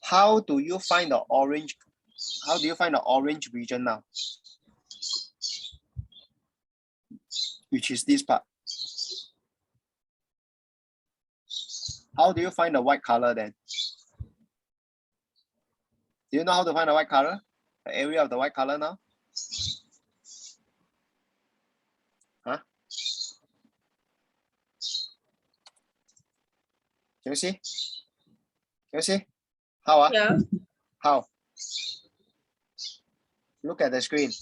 How do you find the orange? How do you find the orange region now? Which is this part. How do you find the white color then? Do you know how to find the white color? The area of the white color now? Huh? Can you see? Can you see? How?
Yeah.
How? Look at the screen.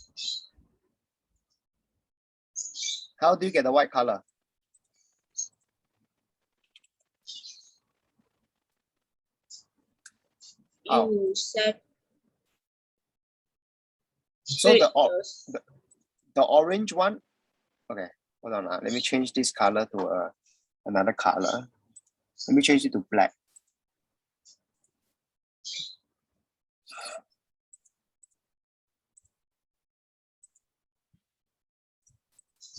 How do you get the white color?
You set.
So the orange one. Okay, hold on. Let me change this color to another color. Let me change it to black.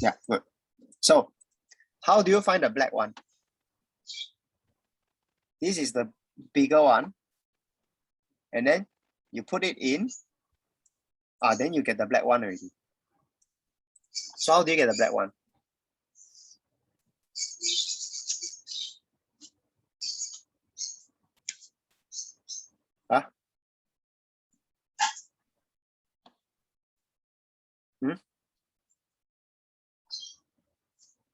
Yeah, good. So how do you find the black one? This is the bigger one. And then you put it in. Then you get the black one already. So how do you get the black one? Huh?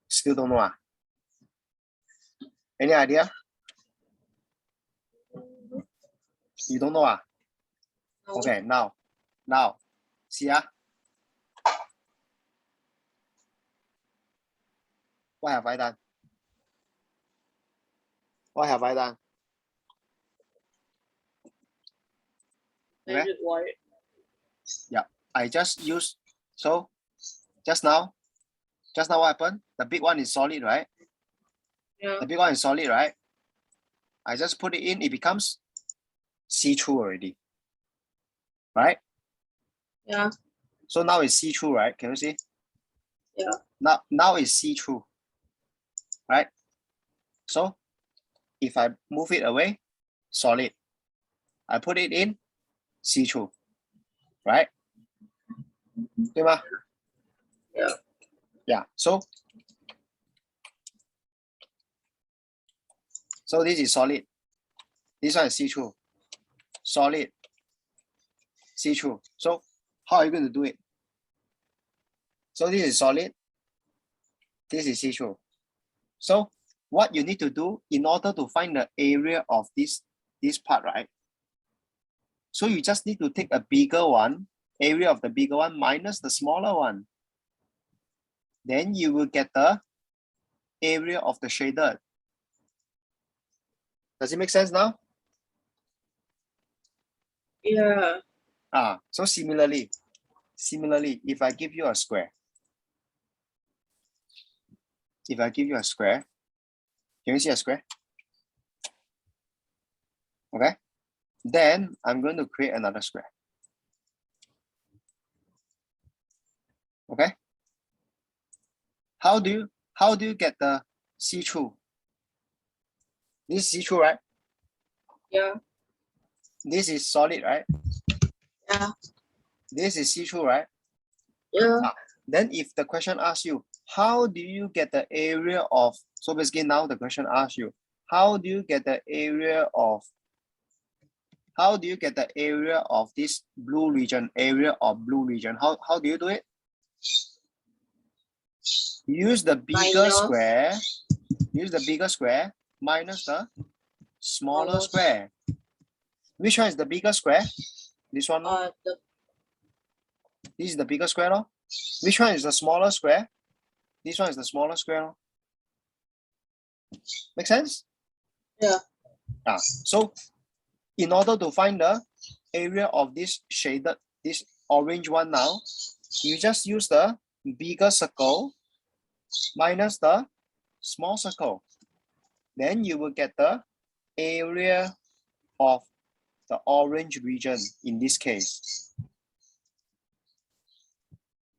Still don't know. Any idea? You don't know.
No.
Okay, now, see what have I done? What have I done? Okay. Yeah, I just use, so just now what happened? The big one is solid, right?
Yeah.
The big one is solid, right? I just put it in, it becomes see-through already. Right?
Yeah.
So now it's see-through, right? Can you see?
Yeah.
Now it's see-through. Right? So if I move it away, solid. I put it in, see-through. Right? 对吗?
Yeah.
Yeah. So this is solid. This one is see-through. Solid. See-through. So how are you going to do it? So this is solid. This is see-through. So what you need to do in order to find the area of this part, right? So you just need to take a bigger one, area of the bigger one minus the smaller one. Then you will get the area of the shaded. Does it make sense now?
Yeah.
So similarly, if I give you a square, can you see a square? Okay. Then I'm going to create another square. Okay. How do you get the see-through? This is see-through, right?
Yeah.
This is solid, right?
Yeah.
This is see-through, right?
Yeah.
Then if the question asks you, how do you get the area of, so basically now the question asks you, how do you get the area of this blue region, How do you do it? Use the bigger square. Use the bigger square minus the smaller square. Which one is the bigger square? This one? This is the bigger square. No? Which one is the smaller square? This one is the smaller square. No? Make sense?
Yeah.
So in order to find the area of this shaded, this orange one now, you just use the bigger circle minus the small circle. Then you will get the area of the orange region in this case.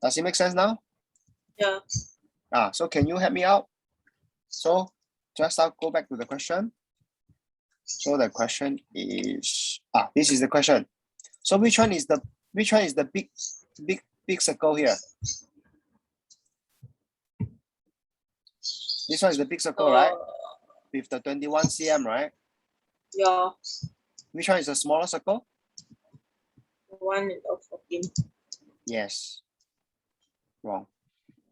Does it make sense now?
Yeah.
So can you help me out? So just I'll go back to the question. So the question is, this is the question. So which one is the big circle here? This one is the big circle, right? With the 21 cm, right?
Yeah.
Which one is the smaller circle?
One of 14.
Yes. Wrong.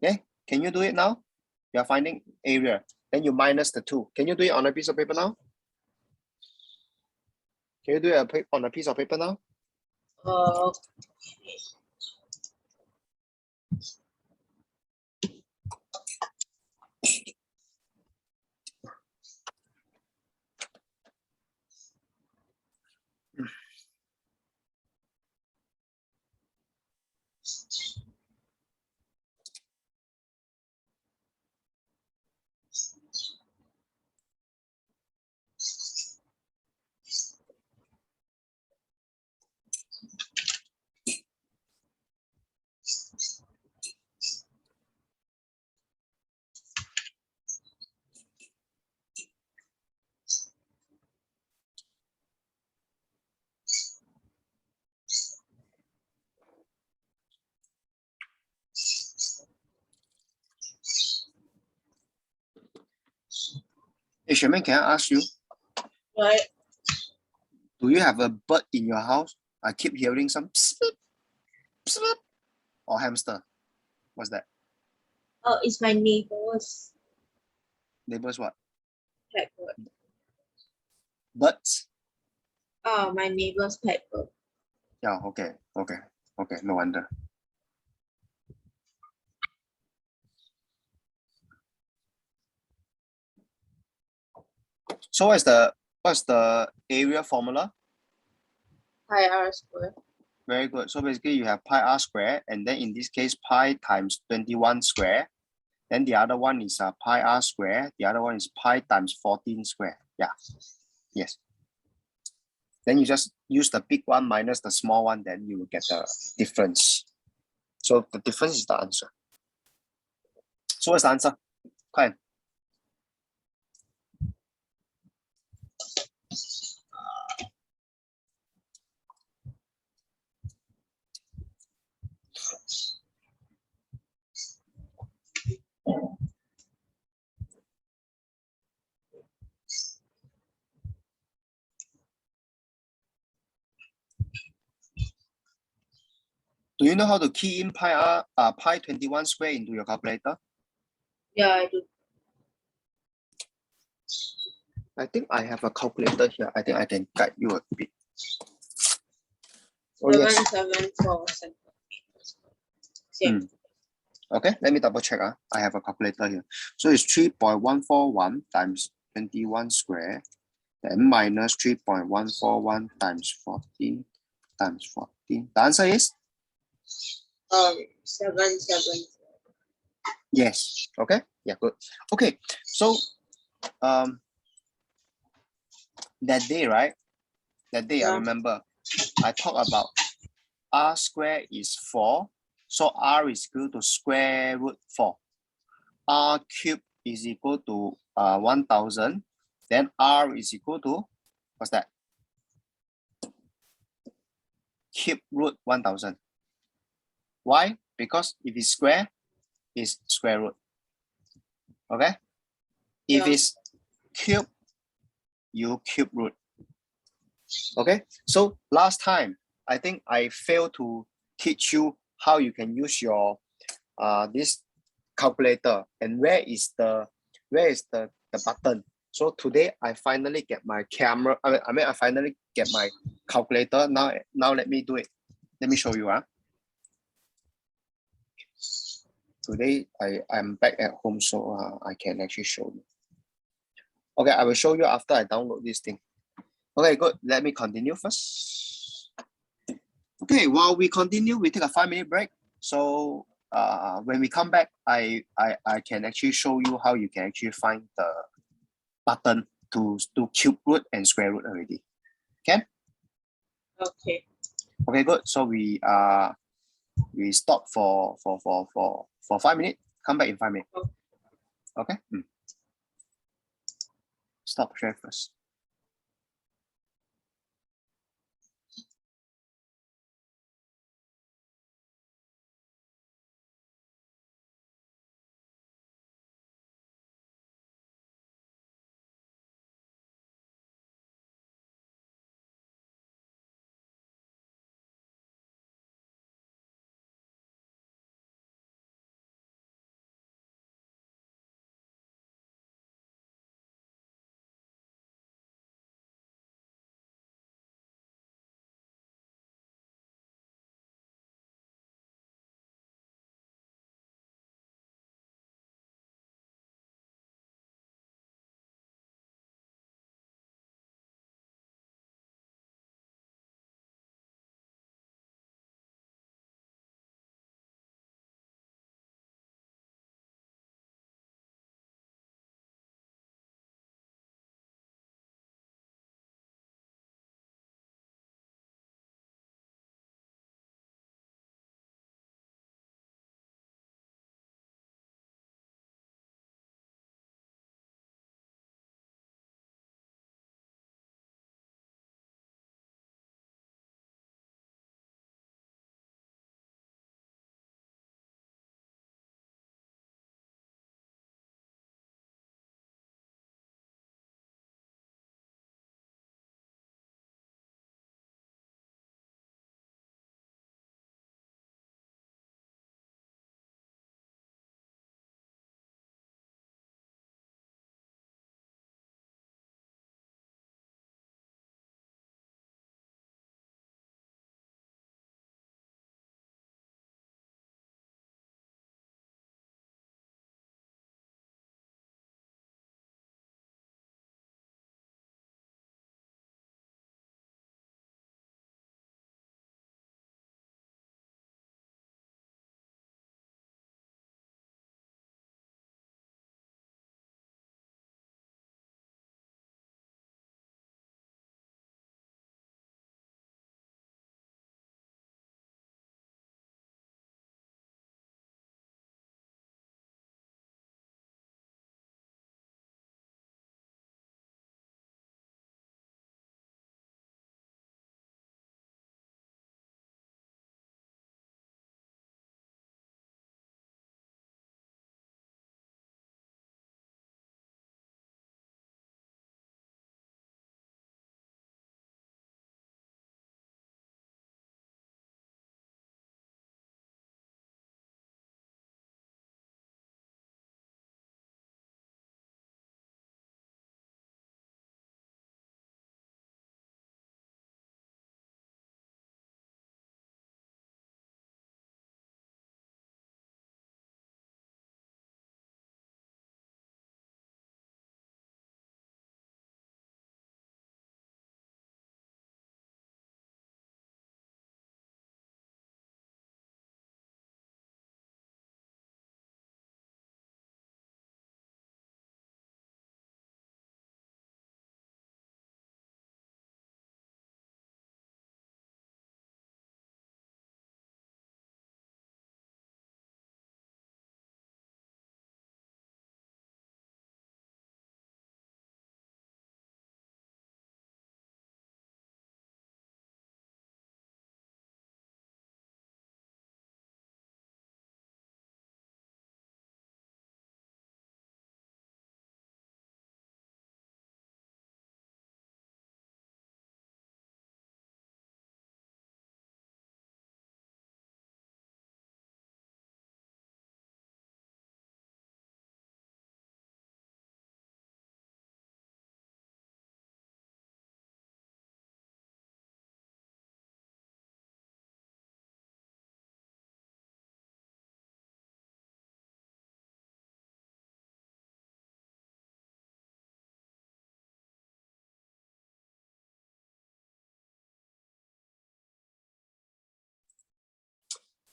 Okay, can you do it now? You're finding area. Then you minus the 2. Can you do it on a piece of paper now? Can you do it on a piece of paper now?
Okay.
Hey, Shermaine, can I ask you?
Right.
Do you have a bird in your house? I keep hearing some psip, psip, or hamster. What's that?
Oh, it's my neighbor's
Neighbors what?
pet bird.
Birds?
Oh, my neighbor's pet bird.
Yeah, okay, no wonder. So what's the area formula?
Pi r square.
Very good. So basically you have pi r square, and then in this case pi times 21 square. Then the other one is pi r square. The other one is pi times 14 square. Yeah. Yes. Then you just use the big one minus the small one, then you will get the difference. So the difference is the answer. So what's the answer? Come on. Do you know how to key in pi 21 square into your calculator?
Yeah, I do.
I think I have a calculator here. I think I can guide you a bit.
774 centimeters. Same.
Okay, let me double check. I have a calculator here. So it's 3.141 times 21 square, then minus 3.141 times 14 times 14. The answer is?
774.
Yes. Okay. Yeah, good. Okay. So that day, right? That day,
Yeah.
I remember I talked about r square is 4 So r is equal to square root 4. R cube is equal to 1000. Then r is equal to, what's that? Cube root 1000. Why? Because if it's square, it's square root. Okay? If it's cube, you cube root. Okay? So last time, I think I failed to teach you how you can use your this calculator and where is the button. So today I finally get my camera. I finally get my calculator. Now let me do it. Let me show you. Today I'm back at home, so I can actually show you. Okay, I will show you after I download this thing. Okay, good. Let me continue first. Okay, while we continue, we take a 5-minute break. So when we come back, I can actually show you how you can actually find the button to cube root and square root already. Okay?
Okay.
Okay, good. So we stop for 5 minutes. Come back in 5 minutes. Okay? Stop share first.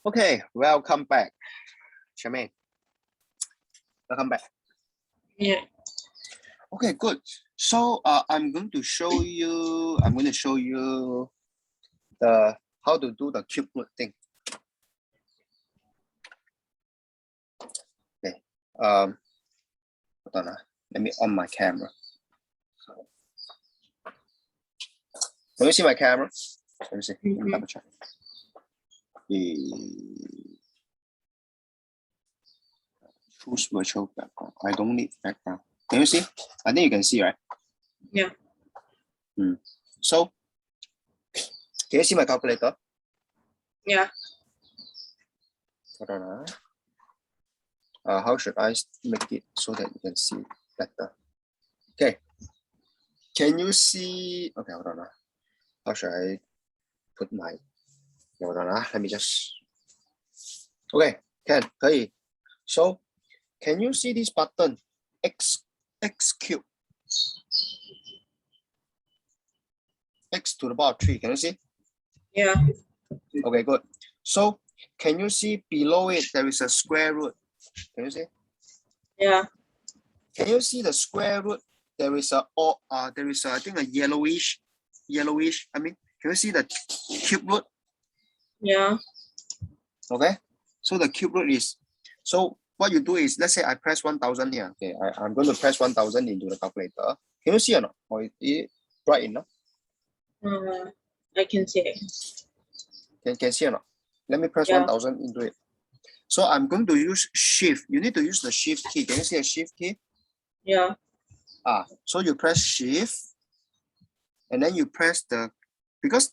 Okay, welcome back, Shermaine. Welcome back.
Yeah.
Okay, good. So I'm going to show you the how to do the cube root thing. Okay. Hold on. Let me on my camera. Can you see my camera? Let me see. Let me double check. Choose virtual background. I don't need background. Can you see? I think you can see, right?
Yeah.
So, can you see my calculator?
Yeah.
Hold on. How should I make it so that you can see better? Okay. Can you see? Okay, hold on. How should I put my? Hold on. Let me just. Okay, can. So, can you see this button? X cube. X to the power 3. Can you see?
Yeah.
Okay, good. So, can you see below it there is a square root? Can you see?
Yeah.
Can you see the square root? There is a I think a yellowish. I mean, can you see the cube root?
Yeah.
Okay. So the cube root is. So what you do is, let's say I press 1000 here. Okay, I'm going to press 1000 into the calculator. Can you see or not? Or is it bright enough?
I can see it.
Can see or not? Let me press 1000 into it. So I'm going to use shift. You need to use the shift key. Can you see a shift key?
Yeah.
So you press shift, and then you press the, because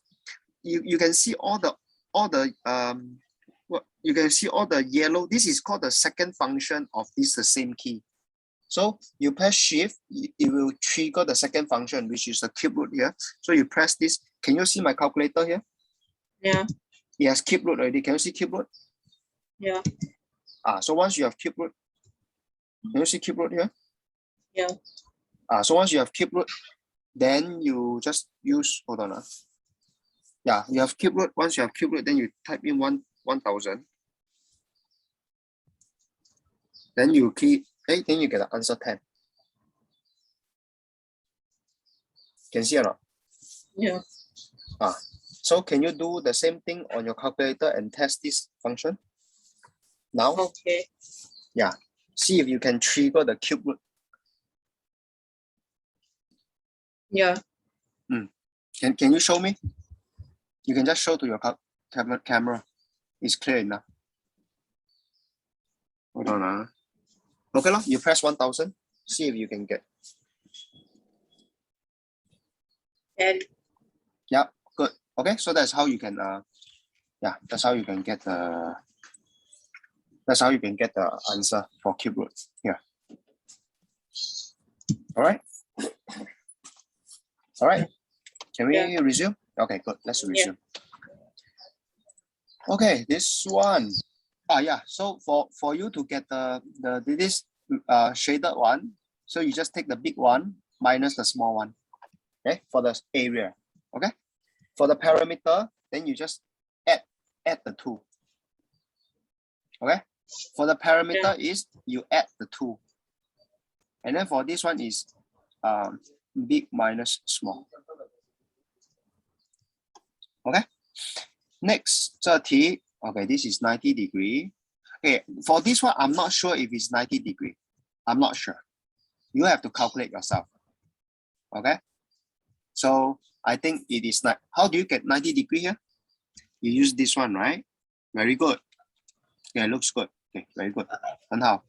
you can see all the you can see all the yellow. This is called the second function of this the same key. So you press shift, it will trigger the second function, which is the cube root here. So you press this. Can you see my calculator here?
Yeah.
It has cube root already. Can you see cube root?
Yeah.
So once you have cube root, can you see cube root here?
Yeah.
So once you have cube root, then you just use, hold on. Yeah, you have cube root. Once you have cube root, then you type in 1000. Then you key, then you get the answer 10. Can see or not?
Yeah.
So can you do the same thing on your calculator and test this function? Now?
Okay.
Yeah. See if you can trigger the cube root.
Yeah.
Can you show me? You can just show to your camera. It's clear enough. Hold on. Okay, you press 1000. See if you can get.
And
Yeah, good. Okay, so that's how you can that's how you can get the answer for cube root here. All right. Can we resume? Okay, good. Let's resume. Okay, this one. So for you to get this shaded one, so you just take the big one minus the small one. Okay, for the area. Okay, for the parameter, then you just add the two. Okay, for the parameter is you add the two, and then for this one is big minus small. Okay, next 30. Okay, this is 90 degree. Okay, for this one, I'm not sure if it's 90 degree. I'm not sure. You have to calculate yourself. Okay, so I think it is not. How do you get 90 degree here? You use this one, right? Very good. Yeah, looks good. Okay, very good. And how?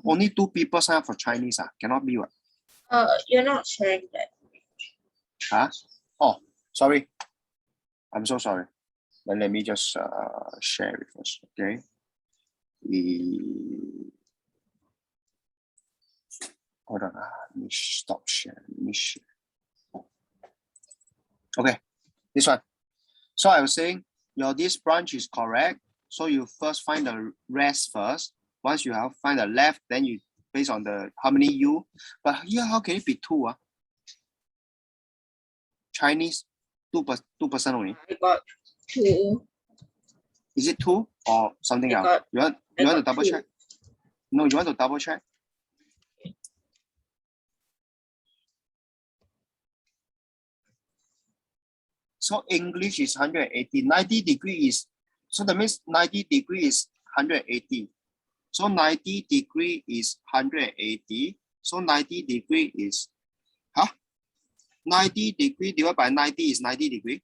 Only 2 people sign up for Chinese. Cannot be what?
You're not sharing that.
Oh, sorry. I'm so sorry. Then let me just share it first. Okay. Hold on. Let me stop sharing. Let me share. Okay, this one. So I was saying this branch is correct. So you first find the rest first. Once you have find the left, then you based on the how many U. But here, how can it be 2? Chinese 2% only.
I got 2.
Is it 2 or something else? You want to double check? No, you want to double check? So English is 180. 90 degree is, so that means 90 degree is 180. So 90 degree is 180. So 90 degree is, 90 degree divided by 90 is 90 degree.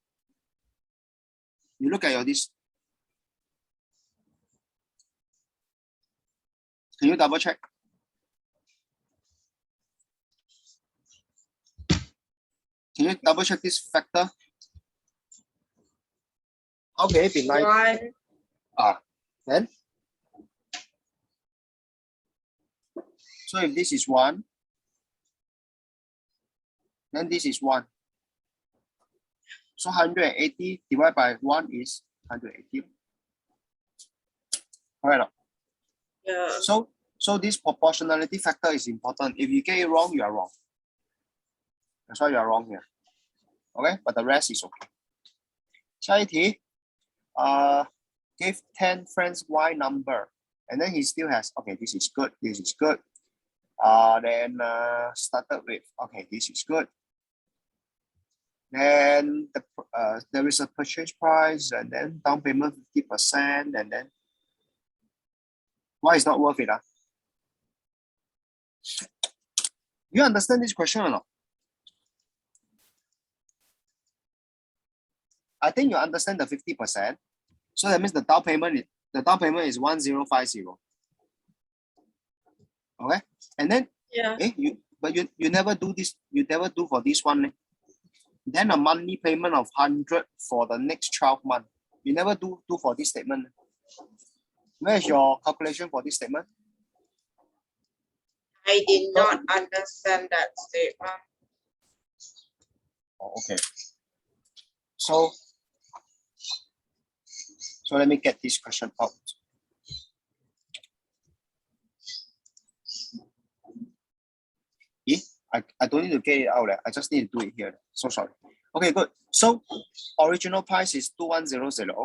You look at your this. Can you double check? Can you double check this factor? How can it be 90? Then? So if this is 1, then this is 1. So 180 divided by 1 is 180. Correct.
Yeah.
So this proportionality factor is important. If you get it wrong, you are wrong. That's why you are wrong here. Okay, but the rest is okay. 下一题, give 10 friends Y number, and then he still has, okay, this is good, this is good. Then started with, okay, this is good. Then there is a purchase price, and then down payment 50%, and then why is not worth it? You understand this question or not? I think you understand the 50%. So that means the down payment is 1050. Okay, and then you never do this. You never do for this one. Then a monthly payment of 100 for the next 12 months. You never do for this statement. Where is your calculation for this statement?
I did not understand that statement.
Oh, okay. So let me get this question out. I don't need to get it out. I just need to do it here. So sorry. Okay, good. So original price is 2100,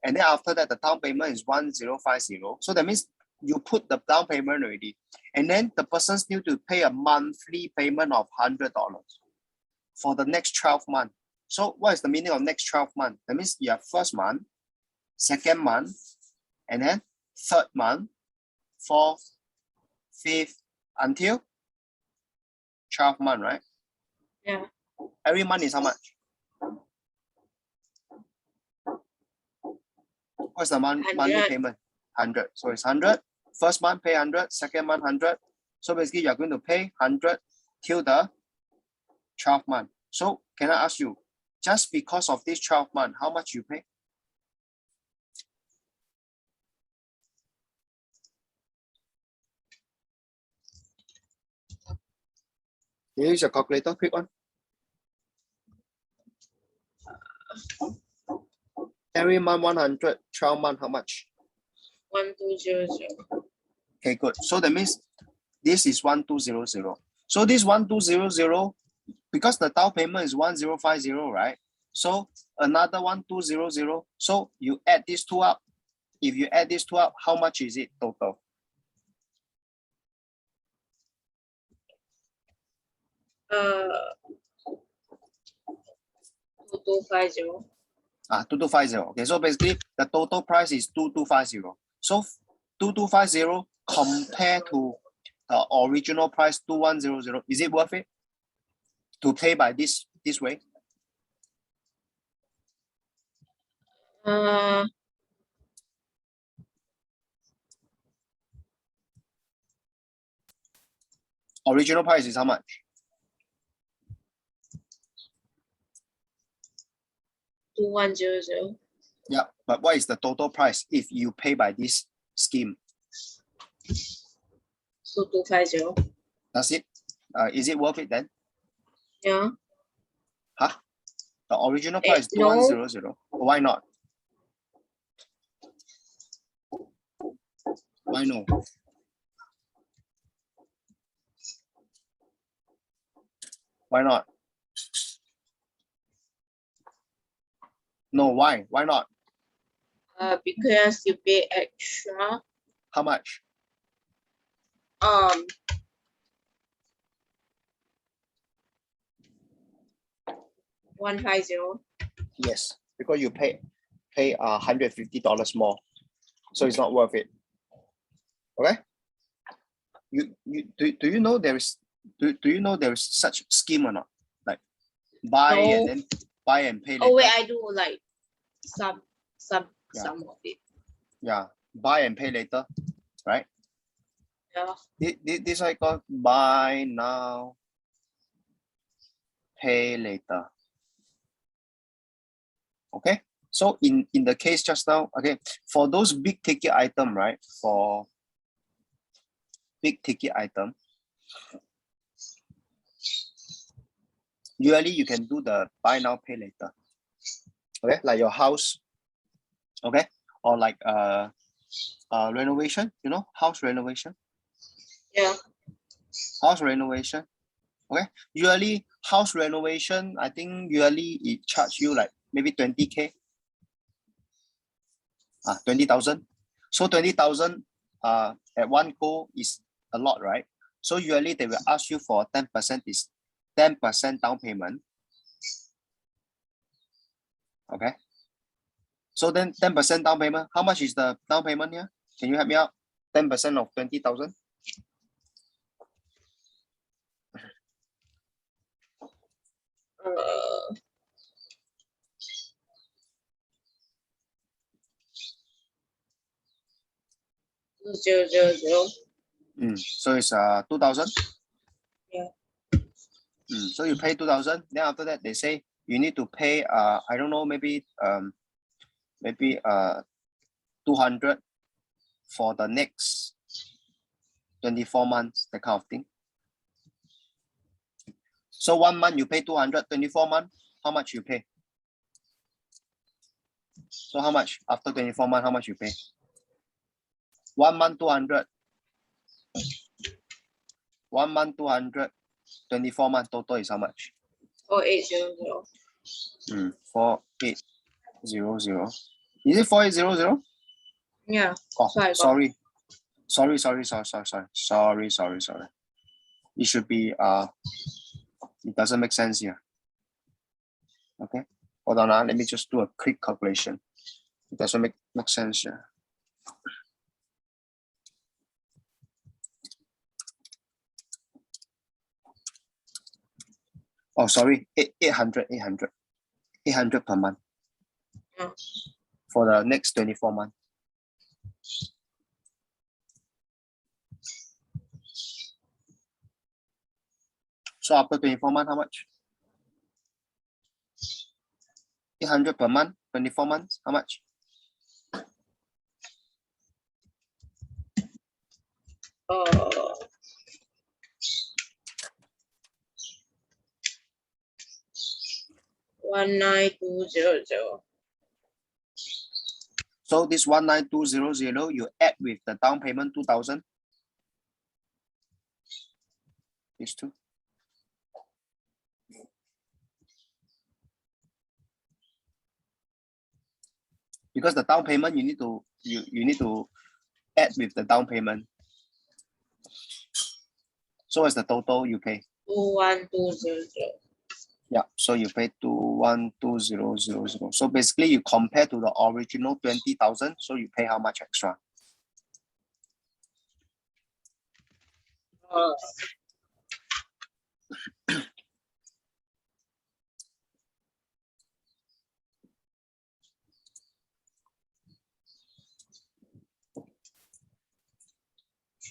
and then after that the down payment is 1050. So that means you put the down payment already, and then the person still to pay a monthly payment of $100 for the next 12 months. So what is the meaning of next 12 months? That means you have first month, second month, and then third month, fourth, fifth, until 12 months, right?
Yeah.
Every month is how much? What's the monthly payment? 100. So it's 100. First month pay 100, second month 100. So basically you're going to pay 100 till the 12 month. So can I ask you, just because of this 12 month, how much you pay? Use your calculator, quick one. Every month 100, 12 month, how much?
1200.
Okay, good. So that means this is 1200. So this 1200, because the down payment is 1050, right? So another 1200. So you add these two up. If you add these two up, how much is it total?
2250.
2250. Okay, so basically the total price is 2250. So 2250 compared to the original price 2100, is it worth it to pay by this way? Original price is how much?
2100.
Yeah, but what is the total price if you pay by this scheme?
2250.
That's it. Is it worth it then?
Yeah.
Huh? The original price is 2100. Why not? Why no? Why not? No, why? Why not?
Because you pay extra.
How much?
150.
Yes, because you pay $150 more, so it's not worth it. Okay. Do you know there is such scheme or not? Like buy and then buy and pay later.
Oh wait, I do like some of it.
Yeah, buy and pay later, right?
Yeah.
This I call buy now, pay later. Okay, so in the case just now, okay, for those big ticket item, right? For big ticket item, usually you can do the buy now, pay later. Okay, like your house, okay, or like renovation, you know, house renovation.
Yeah.
House renovation. Okay, usually house renovation, I think usually it charge you like maybe 20K. 20,000. So 20,000 at one go is a lot, right? So usually they will ask you for 10% is 10% down payment. Okay. So then 10% down payment. How much is the down payment here? Can you help me out? 10% of 20,000. So it's 2,000.
Yeah.
So you pay 2,000. Then after that they say you need to pay I don't know, maybe 200 for the next 24 months, that kind of thing. So 1 month you pay 200, 24 months, how much you pay? So how much after 24 months, how much you pay? 1 month 200. 1 month 200, 24 months total is how much?
4800.
4800. Is it 4800?
Yeah.
Oh, sorry. Sorry. It should be it doesn't make sense here. Okay, hold on. Let me just do a quick calculation. It doesn't make sense here. Oh, sorry, 800 per month for the next 24 months. So after 24 months, how much? 800 per month, 24 months, how much?
Oh. 19200.
So this 19200, you add with the down payment 2,000. These two. Because the down payment you need to add with the down payment. So what's the total you pay?
21200.
Yeah, so you pay 212,000. So basically you compare to the original 20,000, so you pay how much extra?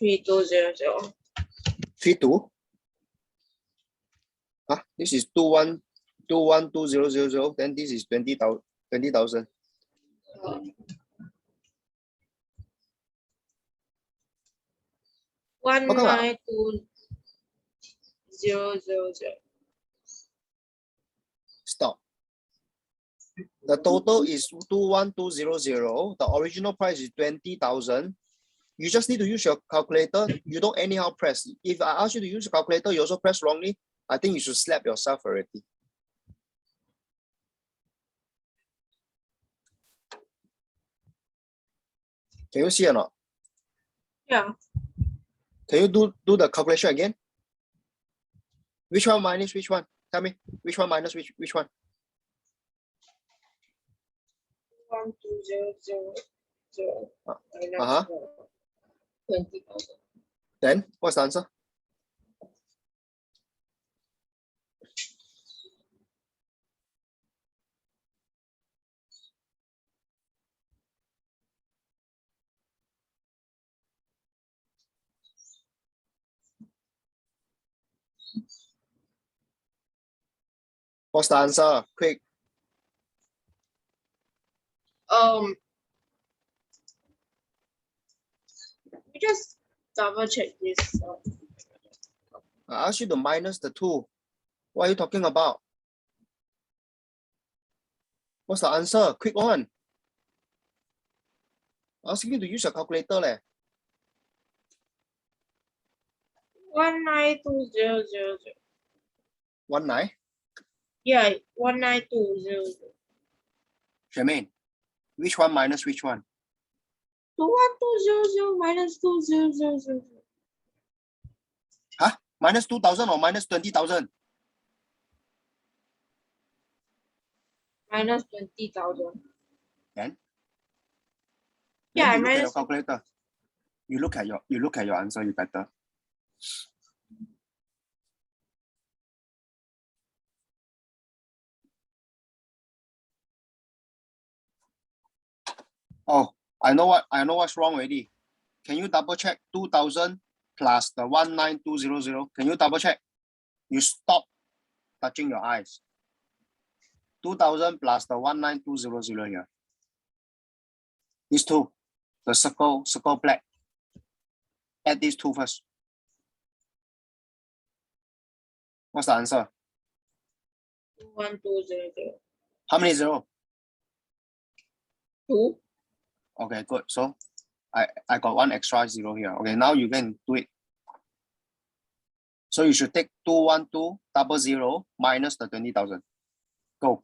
$3200.
32? Huh? This is 212,000. Then this is 20,000.
192,000.
Stop. The total is 212,000. The original price is 20,000. You just need to use your calculator. You don't anyhow press. If I ask you to use a calculator, you also press wrongly. I think you should slap yourself already. Can you see or not?
Yeah.
Can you do the calculation again? Which one minus which one? Tell me. Which one minus which one?
12000 minus
Uh-huh.
20,000.
Then what's the answer? What's the answer? Quick.
We just double check this.
I asked you to minus the 2. What are you talking about? What's the answer? Quick one. I'm asking you to use your calculator.
192,000.
19?
Yeah, 192,000.
Shermaine, which one minus which one?
212,000 minus 2,000.
Huh? Minus 2,000 or minus 20,000?
Minus 20,000.
Then
Yeah,
you look at your
minus.
calculator. You look at your answer, you better. Oh, I know what's wrong already. Can you double check 2,000 plus the 19200? Can you double check? You stop touching your eyes. 2,000 plus the 19200 here. These two, the circle black. Add these two first. What's the answer?
1200.
How many zero?
2.
Okay, good. So I got one extra 0 here. Okay, now you can do it. So you should take 21200 minus the 20,000. Go.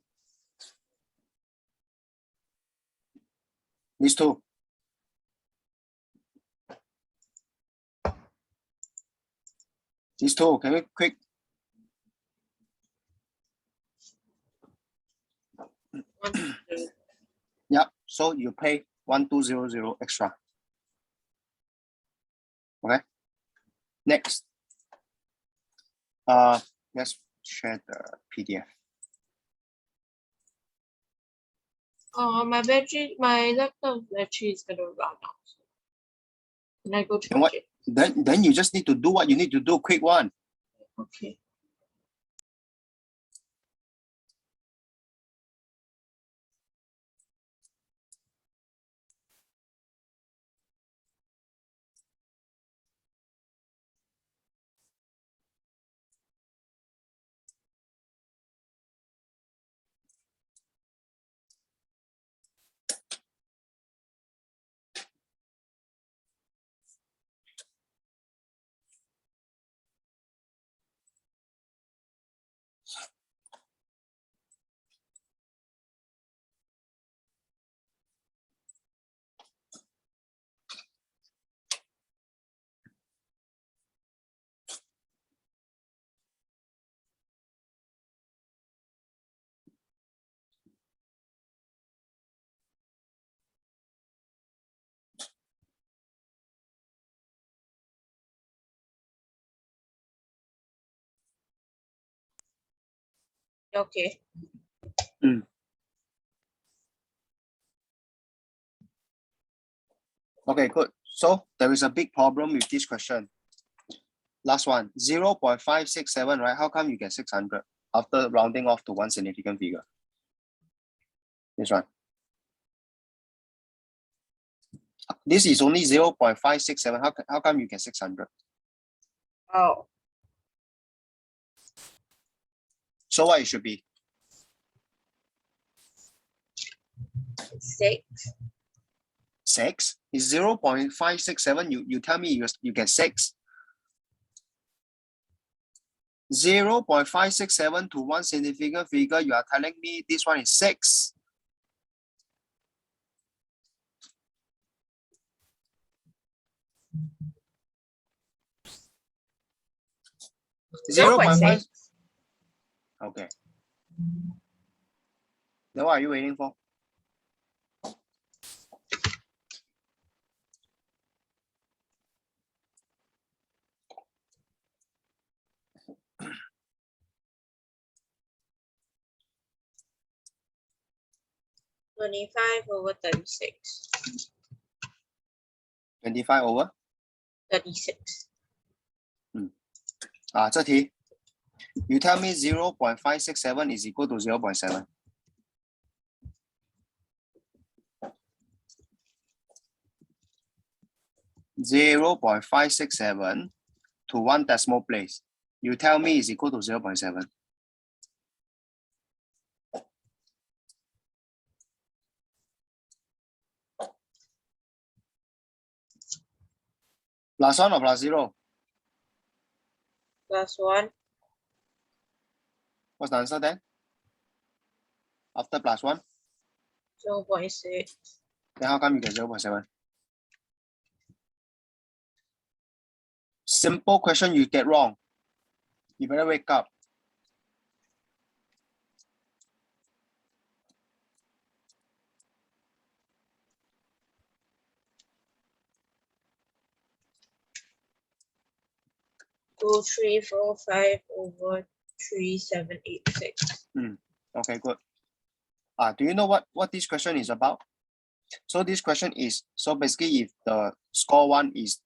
These two. These two. Can we quick? Yeah. So you pay 1200 extra. Okay. Next. Let's share the PDF.
My laptop battery is gonna run out. Can I go charge
what?
it?
Then you just need to do what you need to do. Quick one.
Okay. Okay.
Okay, good. So there is a big problem with this question. Last one, 0.567, right? How come you get 600 after rounding off to one significant figure? This one. This is only 0.567. How come you get 600?
Oh.
So what it should be?
6.
6? Is 0.567. You tell me you get 6. 0.567 to one significant figure. You are telling me this one is 6. 0.5. Okay. Then what are you waiting for?
(25/36).
25 over
36.
这题 you tell me 0.567 is equal to 0.7. Zero 0.567 to 1 decimal place. You tell me is equal to 0.7. Plus 1 or plus 0?
+1.
What's the answer then? After plus 1?
0.6.
Then how come you get 0.7? Simple question you get wrong. You better wake up.
Two, 3, 4, 5 over 3, 7, 8, 6.
Okay, good. Do you know what this question is about? So this question is, so basically if the score 1 is,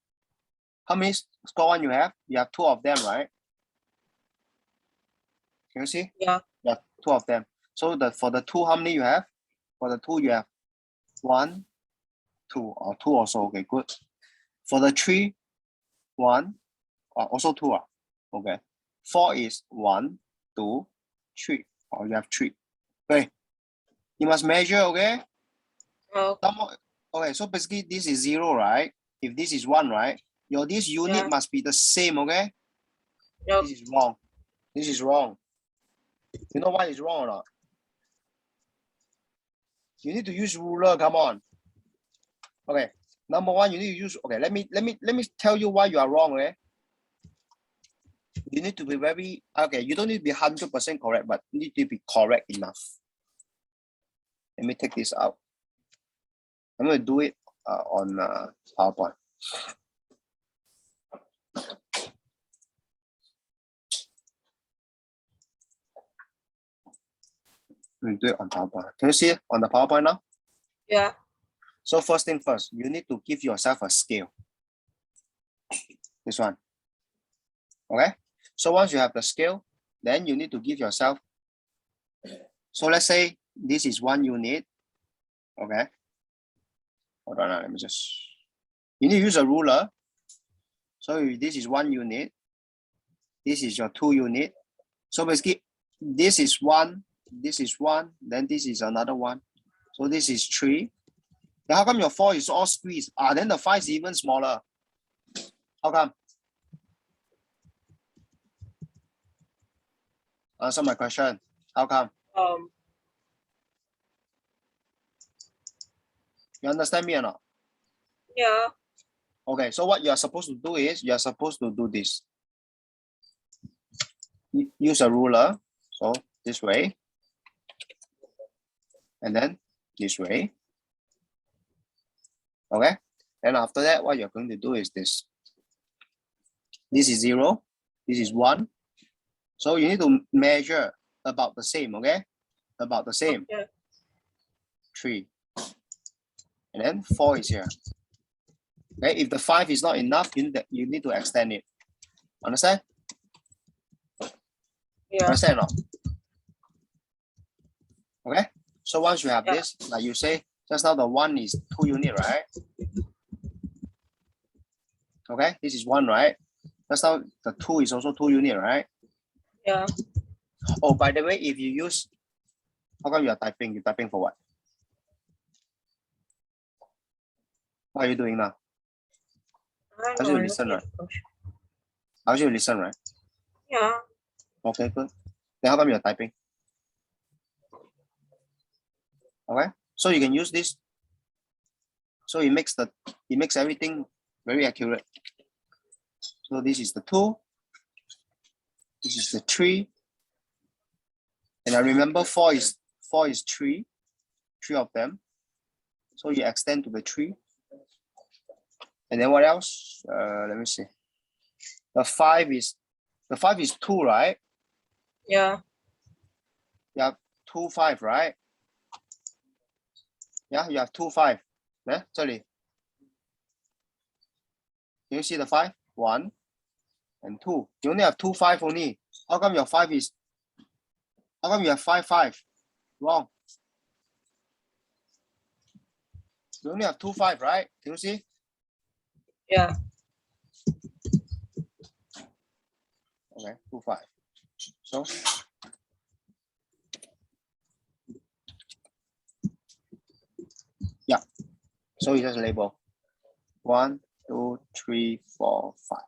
how many score 1 you have? You have 2 of them, right? Can you see?
Yeah.
Yeah, 2 of them. So for the 2, how many you have? For the 2, you have 1, 2, or 2 also. Okay, good. For the 3, 1, also 2. Okay. 4 is 1, 2, 3. Or you have 3. Okay. You must measure, okay? Okay, so basically this is 0, right? If this is 1, right? This unit must be the same, okay?
Yep.
This is wrong. This is wrong. You know why it's wrong or not? You need to use ruler, come on. Okay. Number 1, you need to use, okay, let me tell you why you are wrong, okay? You need to be very, okay, you don't need to be 100% correct, but you need to be correct enough. Let me take this out. I'm going to do it on PowerPoint. We do it on PowerPoint. Can you see it on the PowerPoint now?
Yeah.
So first thing first, you need to give yourself a scale. This one. Okay? So once you have the scale, then you need to give yourself. So let's say this is 1 unit. Okay? Hold on, let me just. You need to use a ruler. So this is 1 unit. This is your 2 unit. So basically, this is 1. This is 1. Then this is another 1. So this is 3. Then how come your 4 is all squeezed? Then the 5 is even smaller. How come? Answer my question. How come? You understand me or not?
Yeah.
Okay, so what you are supposed to do is you are supposed to do this. Use a ruler. So this way. And then this way. Okay. And after that, what you're going to do is this. This is 0. This is 1. So you need to measure about the same, okay? About the same.
Okay.
3. And then 4 is here. Okay, if the 5 is not enough, you need to extend it. Understand?
Yeah.
Understand or not? Okay. So once you have this, like you say, just now the 1 is 2 unit, right? Okay, this is 1, right? Just now the 2 is also 2 unit, right?
Yeah.
Oh, by the way, if you use, how come you are typing? You're typing for what? What are you doing now? I asked you to listen, right? I asked you to listen, right?
Yeah.
Okay, good. Then how come you're typing? Okay, so you can use this. So it makes everything very accurate. So this is the 2. This is the 3. And I remember 4 is 3 of them. So you extend to the 3. And then what else? Let me see. The 5 is 2, right?
Yeah.
You have 2, 5, right? Yeah, you have 2, 5. Yeah, 这里. Can you see the 5? 1 and 2. You only have 2, 5 only. How come your 5 is? How come you have 5, 5? Wrong. You only have 2, 5, right? Can you see?
Yeah.
Okay, 2, 5. So yeah. So you just label 1, 2, 3, 4, 5.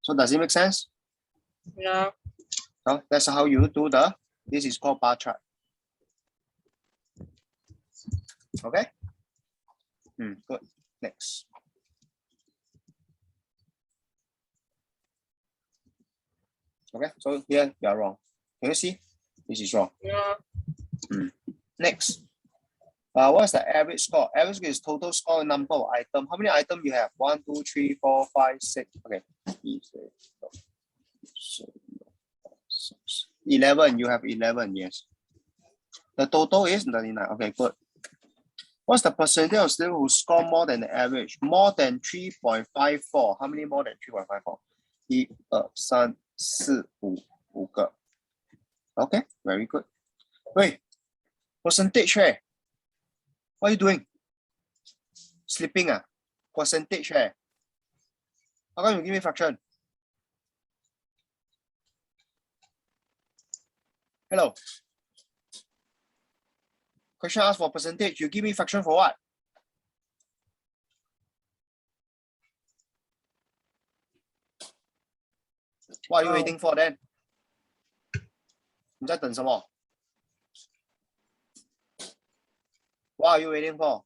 So does it make sense?
Yeah.
So that's how you do the. This is called bar chart. Okay. Good. Next. Okay. So here you are wrong. Can you see? This is wrong.
Yeah.
Next. What's the average score? Average score is total score number of items. How many items you have? 1, 2, 3, 4, 5, 6. Okay. 11. You have 11. Yes. The total is 99. Okay, good. What's the percentage of students who score more than the average? More than 3.54. How many more than 3.54? 1, 2, 3, 4, 5个. Okay, very good. Wait, percentage, eh? What are you doing? Sleeping, ah? Percentage, eh? How come you give me fraction? Hello. Question asked for percentage. You give me fraction for what? What are you waiting for then? 你在等什么? What are you waiting for?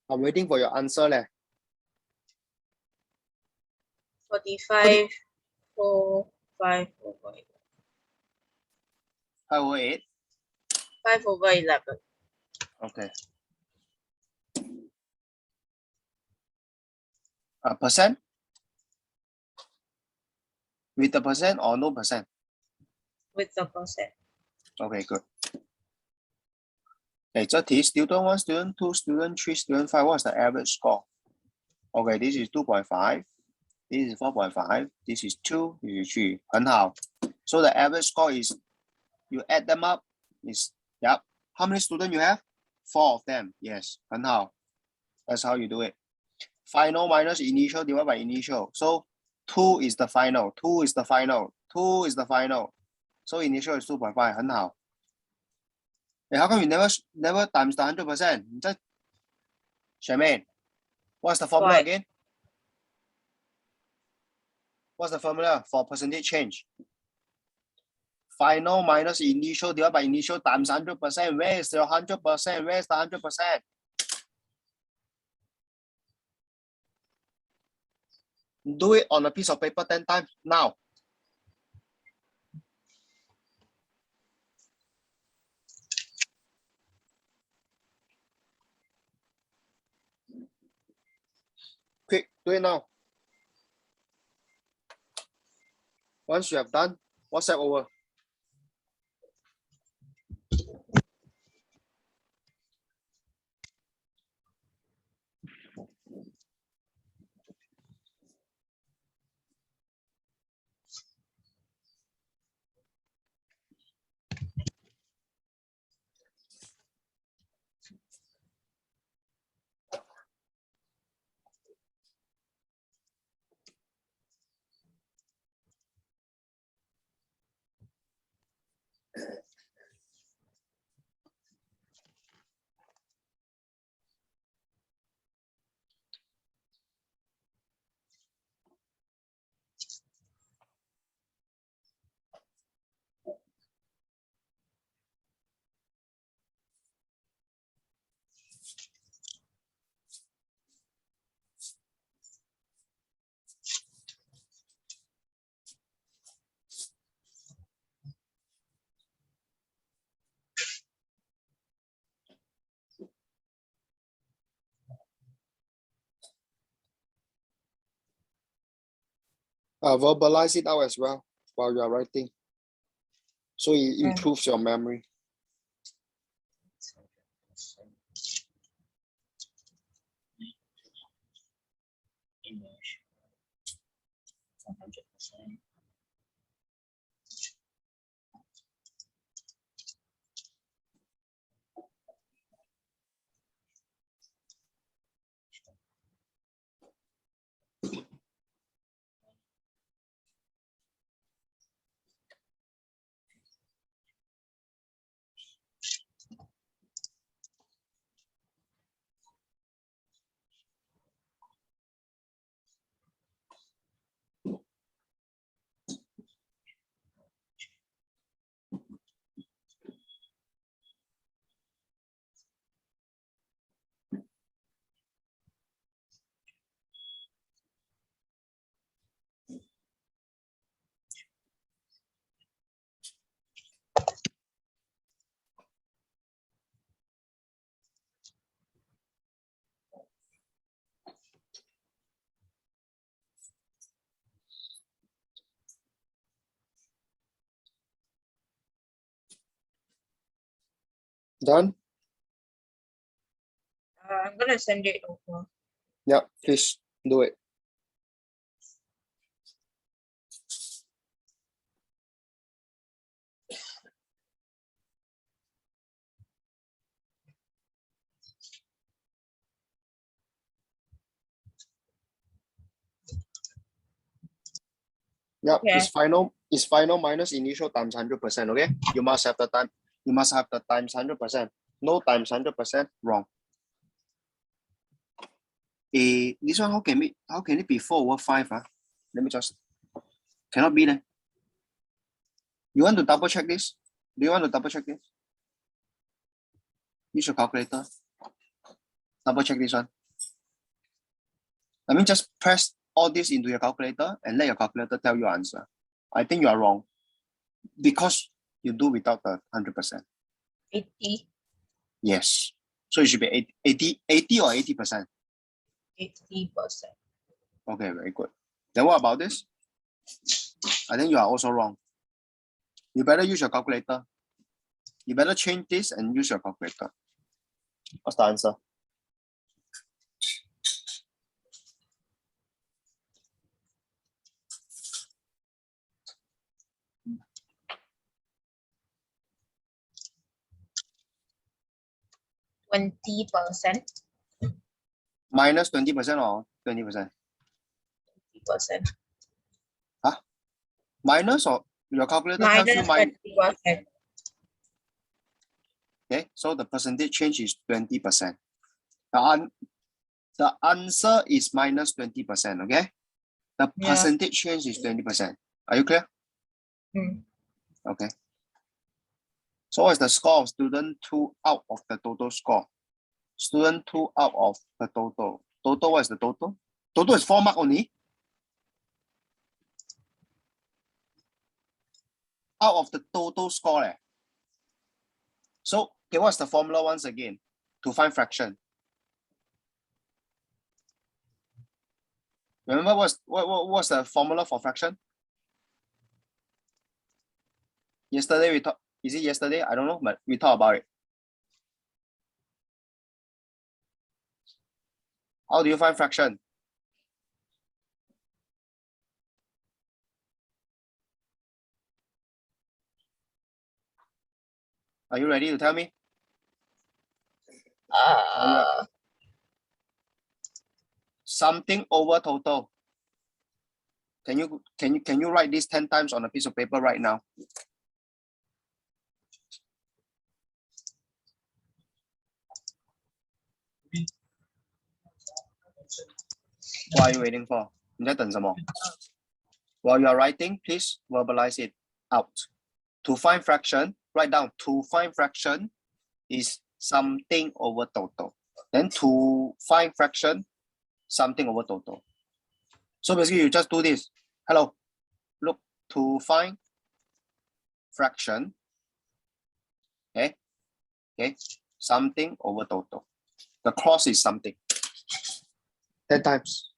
I'm waiting for your answer.
45, 4, 5 over 8.
5 over 8.
5 over 11.
Okay. Percent? With the percent or no percent?
With the percent.
Okay, good. Okay, 这题 student 1, student 2, student 3, student 5. What's the average score? Okay, this is 2.5. This is 4.5. This is 2. This is 3. 很好. So the average score is, you add them up, is, yep. How many students you have? 4 of them. Yes, 很好. That's how you do it. Final minus initial divided by initial. So 2 is the final. 2 is the final. 2 is the final. So initial is 2.5. 很好. Hey, how come you never times the 100%? Shermaine, what's the formula again? What's the formula for percentage change? Final minus initial divided by initial times 100%. Where is your 100%? Where's the 100%? Do it on a piece of paper 10 times now. Quick, do it now. Once you have done, WhatsApp over. Verbalize it out as well while you are writing. So it improves your memory.
Image 100%.
Done?
I'm gonna send it over.
Yeah, please do it. Yeah,
Okay.
it's final minus initial times 100%. Okay, you must have the time. You must have the times 100%. No times 100%. Wrong. This one how can it be 4/5? Let me just cannot be there. You want to double check this? Do you want to double check this? Use your calculator. Double check this one. I mean, just press all this into your calculator and let your calculator tell you answer. I think you are wrong because you do without the 100%.
80.
Yes. So it should be 80 or 80%.
80%.
Okay, very good. Then what about this? I think you are also wrong. You better use your calculator. You better change this and use your calculator. What's the answer?
%20%.
Minus 20% or 20%?
20%.
Huh? Minus or your calculator tells you
Minus
minus.
20%.
Okay, so the percentage change is 20%. The answer is minus 20%, okay? The percentage change is 20%. Are you clear? Okay. So what is the score of student 2 out of the total score? Student 2 out of the total. Total, what is the total? Total is 4 mark only. Out of the total score. So, okay, what's the formula once again to find fraction? Remember what's the formula for fraction? Yesterday we talked, is it yesterday? I don't know, but we talked about it. How do you find fraction? Are you ready to tell me? Something over total. Can you write this 10 times on a piece of paper right now? What are you waiting for? 你在等什么? While you are writing, please verbalize it out. To find fraction, write down to find fraction is something over total. Then to find fraction, something over total. So basically you just do this. Hello, look, to find fraction, okay, something over total. The cross is something. 10 times.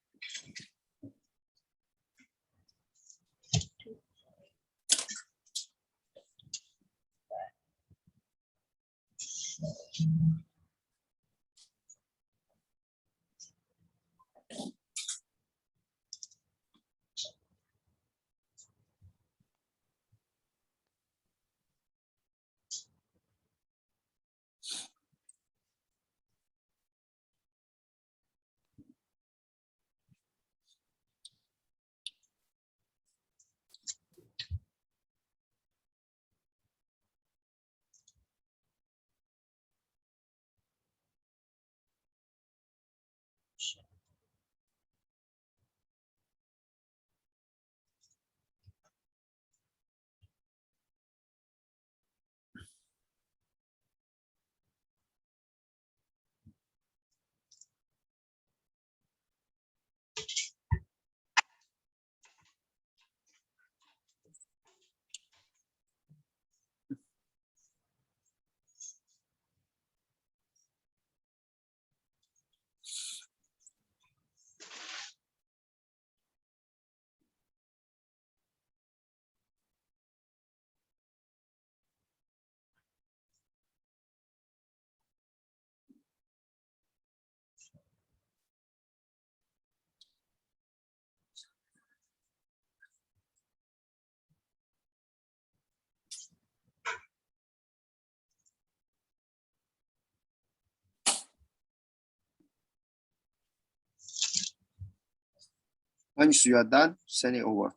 Once you are done, send it over.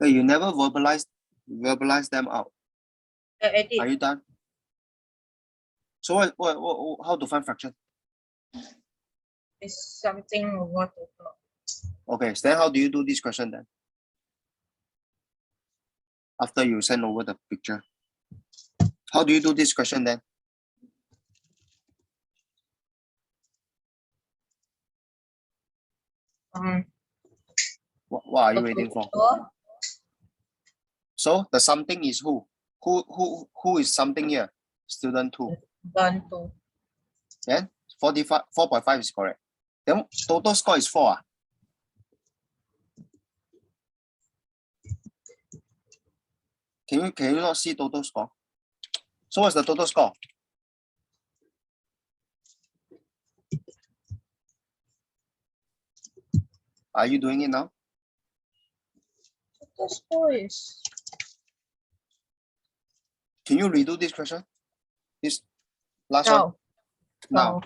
Hey, you never verbalize them out.
I did.
Are you done? So what how to find fraction?
It's something we want to talk.
Okay, so then how do you do this question then? After you send over the picture. How do you do this question then? What are you waiting for? So the something is who? Who is something here? Student 2.
Done to.
Then 4.5 is correct. Then total score is 4. Can you not see total score? So what's the total score? Are you doing it now?
The score is.
Can you redo this question? This last
No.
one? Now.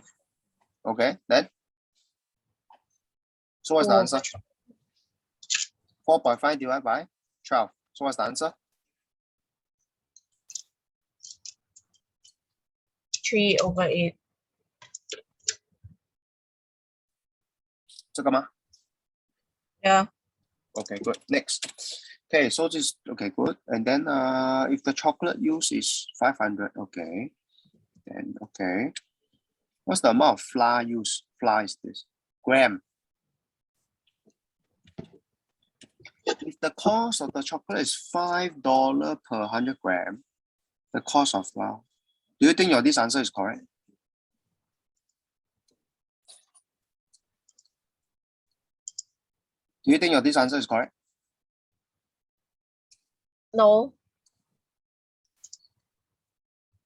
Okay, then. So what's the answer? 4.5 divided by 12. So what's the answer?
3/8.
这个吗?
Yeah.
Okay, good. Next. Okay, so this okay, good. And then if the chocolate use is 500, okay. Then okay. What's the amount of flour used? Flour is this? Gram. If the cost of the chocolate is $5 per 100 gram, the cost of flour. Do you think this answer is correct? Do you think this answer is correct?
No.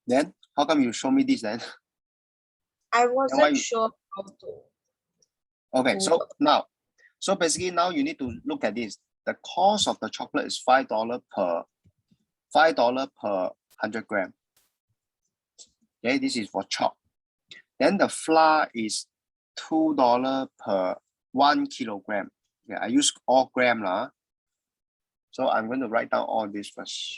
Then how come you show me this then?
I wasn't sure how to.
Okay, so now, so basically now you need to look at this. The cost of the chocolate is $5 per 100 gram. Okay, this is for chalk. Then the flour is $2 per 1 kilogram. Yeah, I use all gram lah. So I'm going to write down all this first.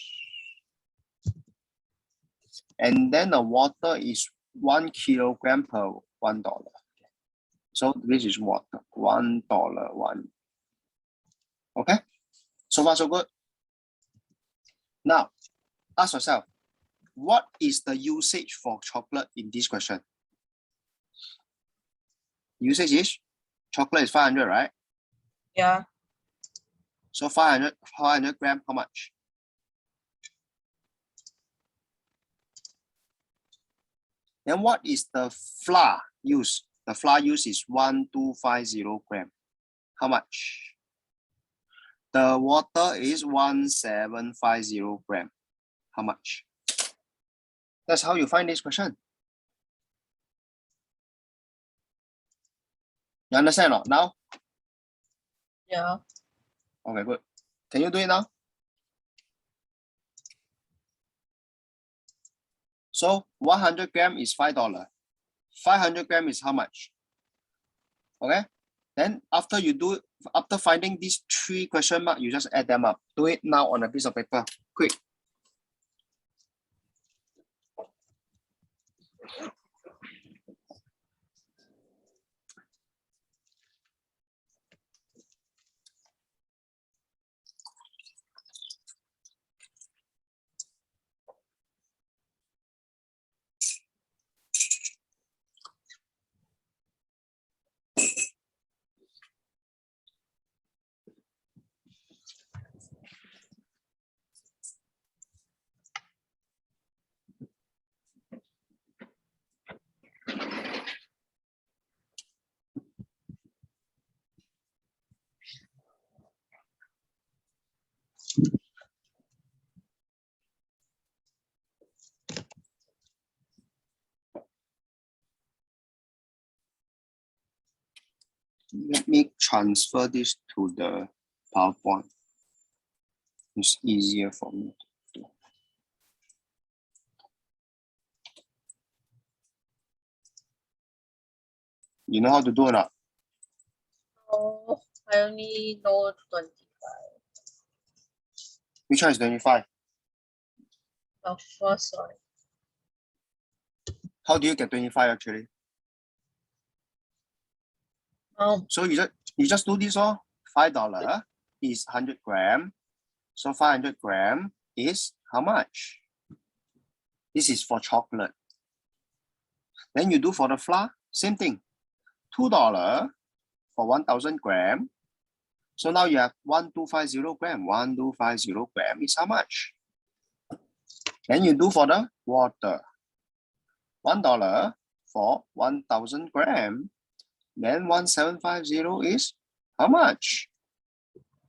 And then the water is 1 kilogram per $1. So this is water, $1, 1. Okay, so far so good. Now, ask yourself, what is the usage for chocolate in this question? usage is chocolate is 500, right?
Yeah.
So 500 gram, how much? Then what is the flour use? The flour use is 1250 gram. How much? The water is 1750 gram. How much? That's how you find this question. You understand or not now?
Yeah.
Okay, good. Can you do it now? So 100 gram is $5. 500 gram is how much? Okay. Then after finding these 3 question mark, you just add them up. Do it now on a piece of paper. Quick. Let me transfer this to the PowerPoint. It's easier for me to do. You know how to do it or not?
Oh, I only know 25.
Which one is 25?
The first one.
How do you get 25 actually? So you just do this all. $5 is 100 gram. So 500 gram is how much? This is for chocolate. Then you do for the flour, same thing. $2 for 1000 gram. So now you have 1250 gram. 1250 gram is how much? Then you do for the water. $1 for 1000 gram. Then 1750 is how much?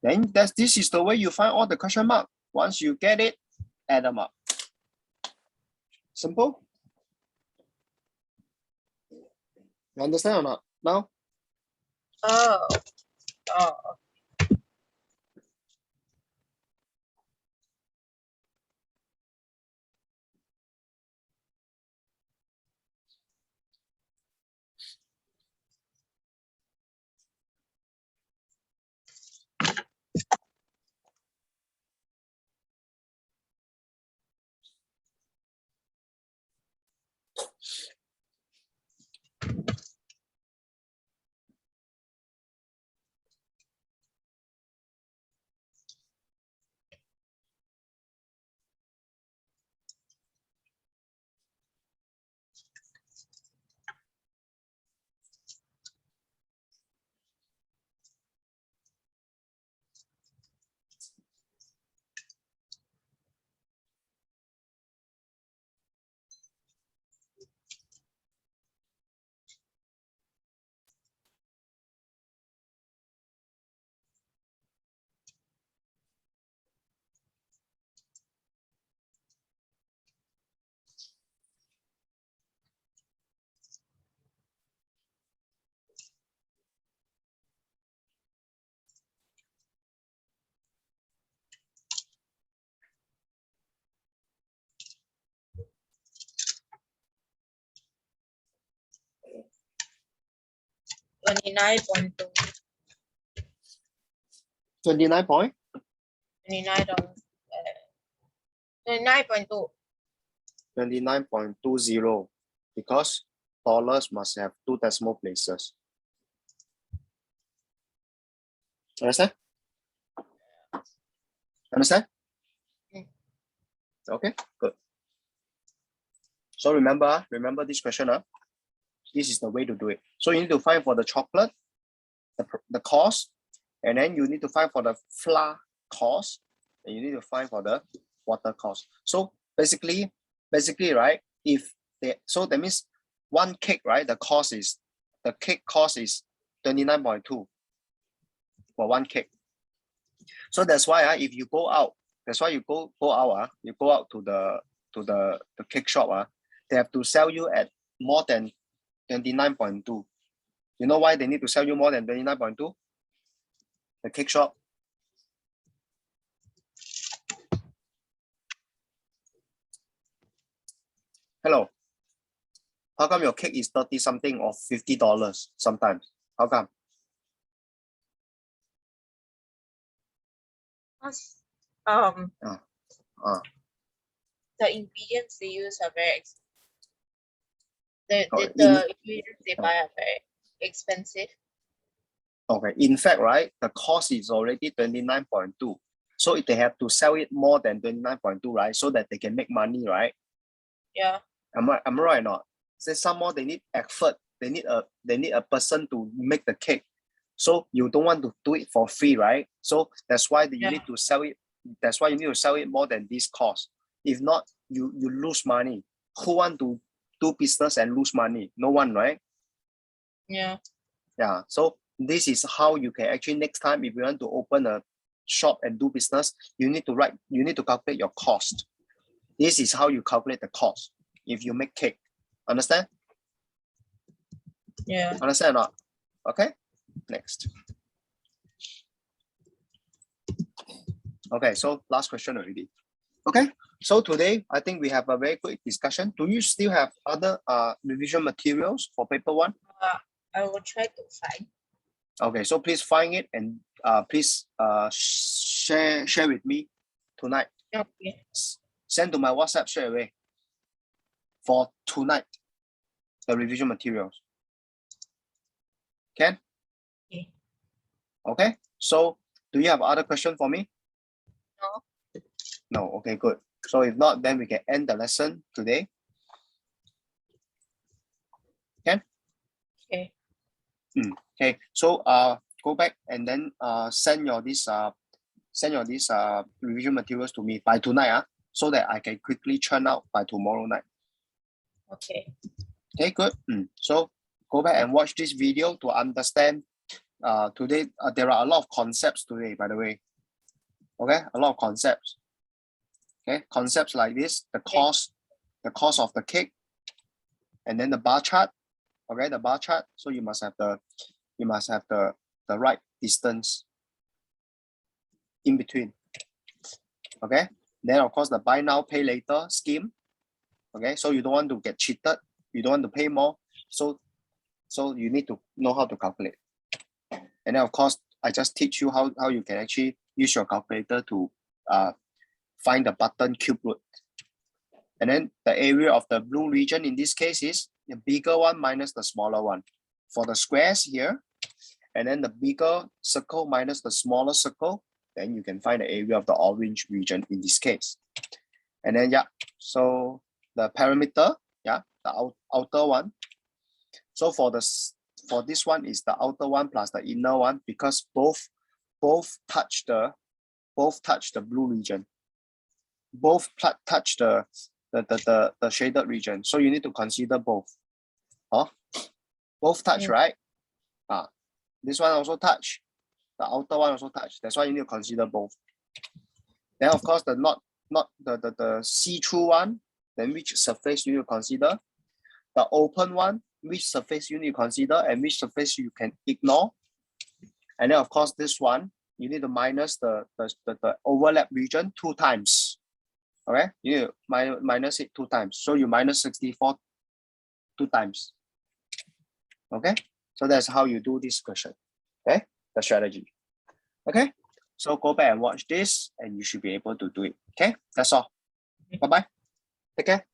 Then this is the way you find all the question mark. Once you get it, add them up. Simple. You understand or not? Now?
Oh. 29.2.
29 point?
29.2.
29.20 because dollars must have 2 decimal places. Understand? Understand? Okay, good. So remember this question. This is the way to do it. So you need to find for the chocolate, the cost, and then you need to find for the flour cost, and you need to find for the water cost. So basically, right, so that means one cake, right, the cake cost is 29.2 for one cake. So that's why if you go out, that's why you go out, you go out to the cake shop, they have to sell you at more than 29.2. You know why they need to sell you more than 29.2? The cake shop. Hello. How come your cake is 30 something or $50 sometimes? How come?
The ingredients they use are very expensive. The ingredients they buy are very expensive.
Okay, in fact, right, the cost is already 29.2. So if they have to sell it more than 29.2, right, so that they can make money, right?
Yeah.
Am I right or not? Say some more, they need effort. They need a person to make the cake. So you don't want to do it for free, right? So that's why you need to sell it. That's why you need to sell it more than this cost. If not, you lose money. Who want to do business and lose money? No one, right?
Yeah.
Yeah. So this is how you can actually next time if you want to open a shop and do business, you need to calculate your cost. This is how you calculate the cost if you make cake. Understand?
Yeah.
Understand or not? Okay. Next. Okay, so last question already. Okay, so today I think we have a very quick discussion. Do you still have other revision materials for paper 1?
I will try to find.
Okay, so please find it and please share with me tonight.
Okay.
Send to my WhatsApp straight away for tonight, the revision materials. Can?
Okay.
Okay, so do you have other question for me?
No.
No, okay, good. So if not, then we can end the lesson today. Can?
Okay.
Okay, so go back and then send your revision materials to me by tonight, so that I can quickly churn out by tomorrow night.
Okay.
Okay, good. So go back and watch this video to understand. Today there are a lot of concepts today, by the way. Okay, a lot of concepts. Okay, concepts like this: the cost of the cake, and then the bar chart. Okay, the bar chart. So you must have the right distance in between. Okay, then of course the buy now pay later scheme. Okay, so you don't want to get cheated, you don't want to pay more, so you need to know how to calculate. And then of course I just teach you how you can actually use your calculator to find the button cube root. And then the area of the blue region in this case is the bigger one minus the smaller one. For the squares here, and then the bigger circle minus the smaller circle, then you can find the area of the orange region in this case. And then so the perimeter, the outer one. So for this one is the outer one plus the inner one, because both touch the blue region. Both touch the shaded region. So you need to consider both. Both touch, right? This one also touch. The outer one also touch. That's why you need to consider both. Then of course the not the see-through one, then which surface you need to consider. The open one, which surface you need to consider, and which surface you can ignore. And then of course this one, you need to minus the overlap region 2 times. Okay, you need to minus it 2 times. So you minus 64 2 times. Okay, so that's how you do this question. Okay, the strategy. Okay, so go back and watch this and you should be able to do it. Okay, that's all. Bye-bye. Take care.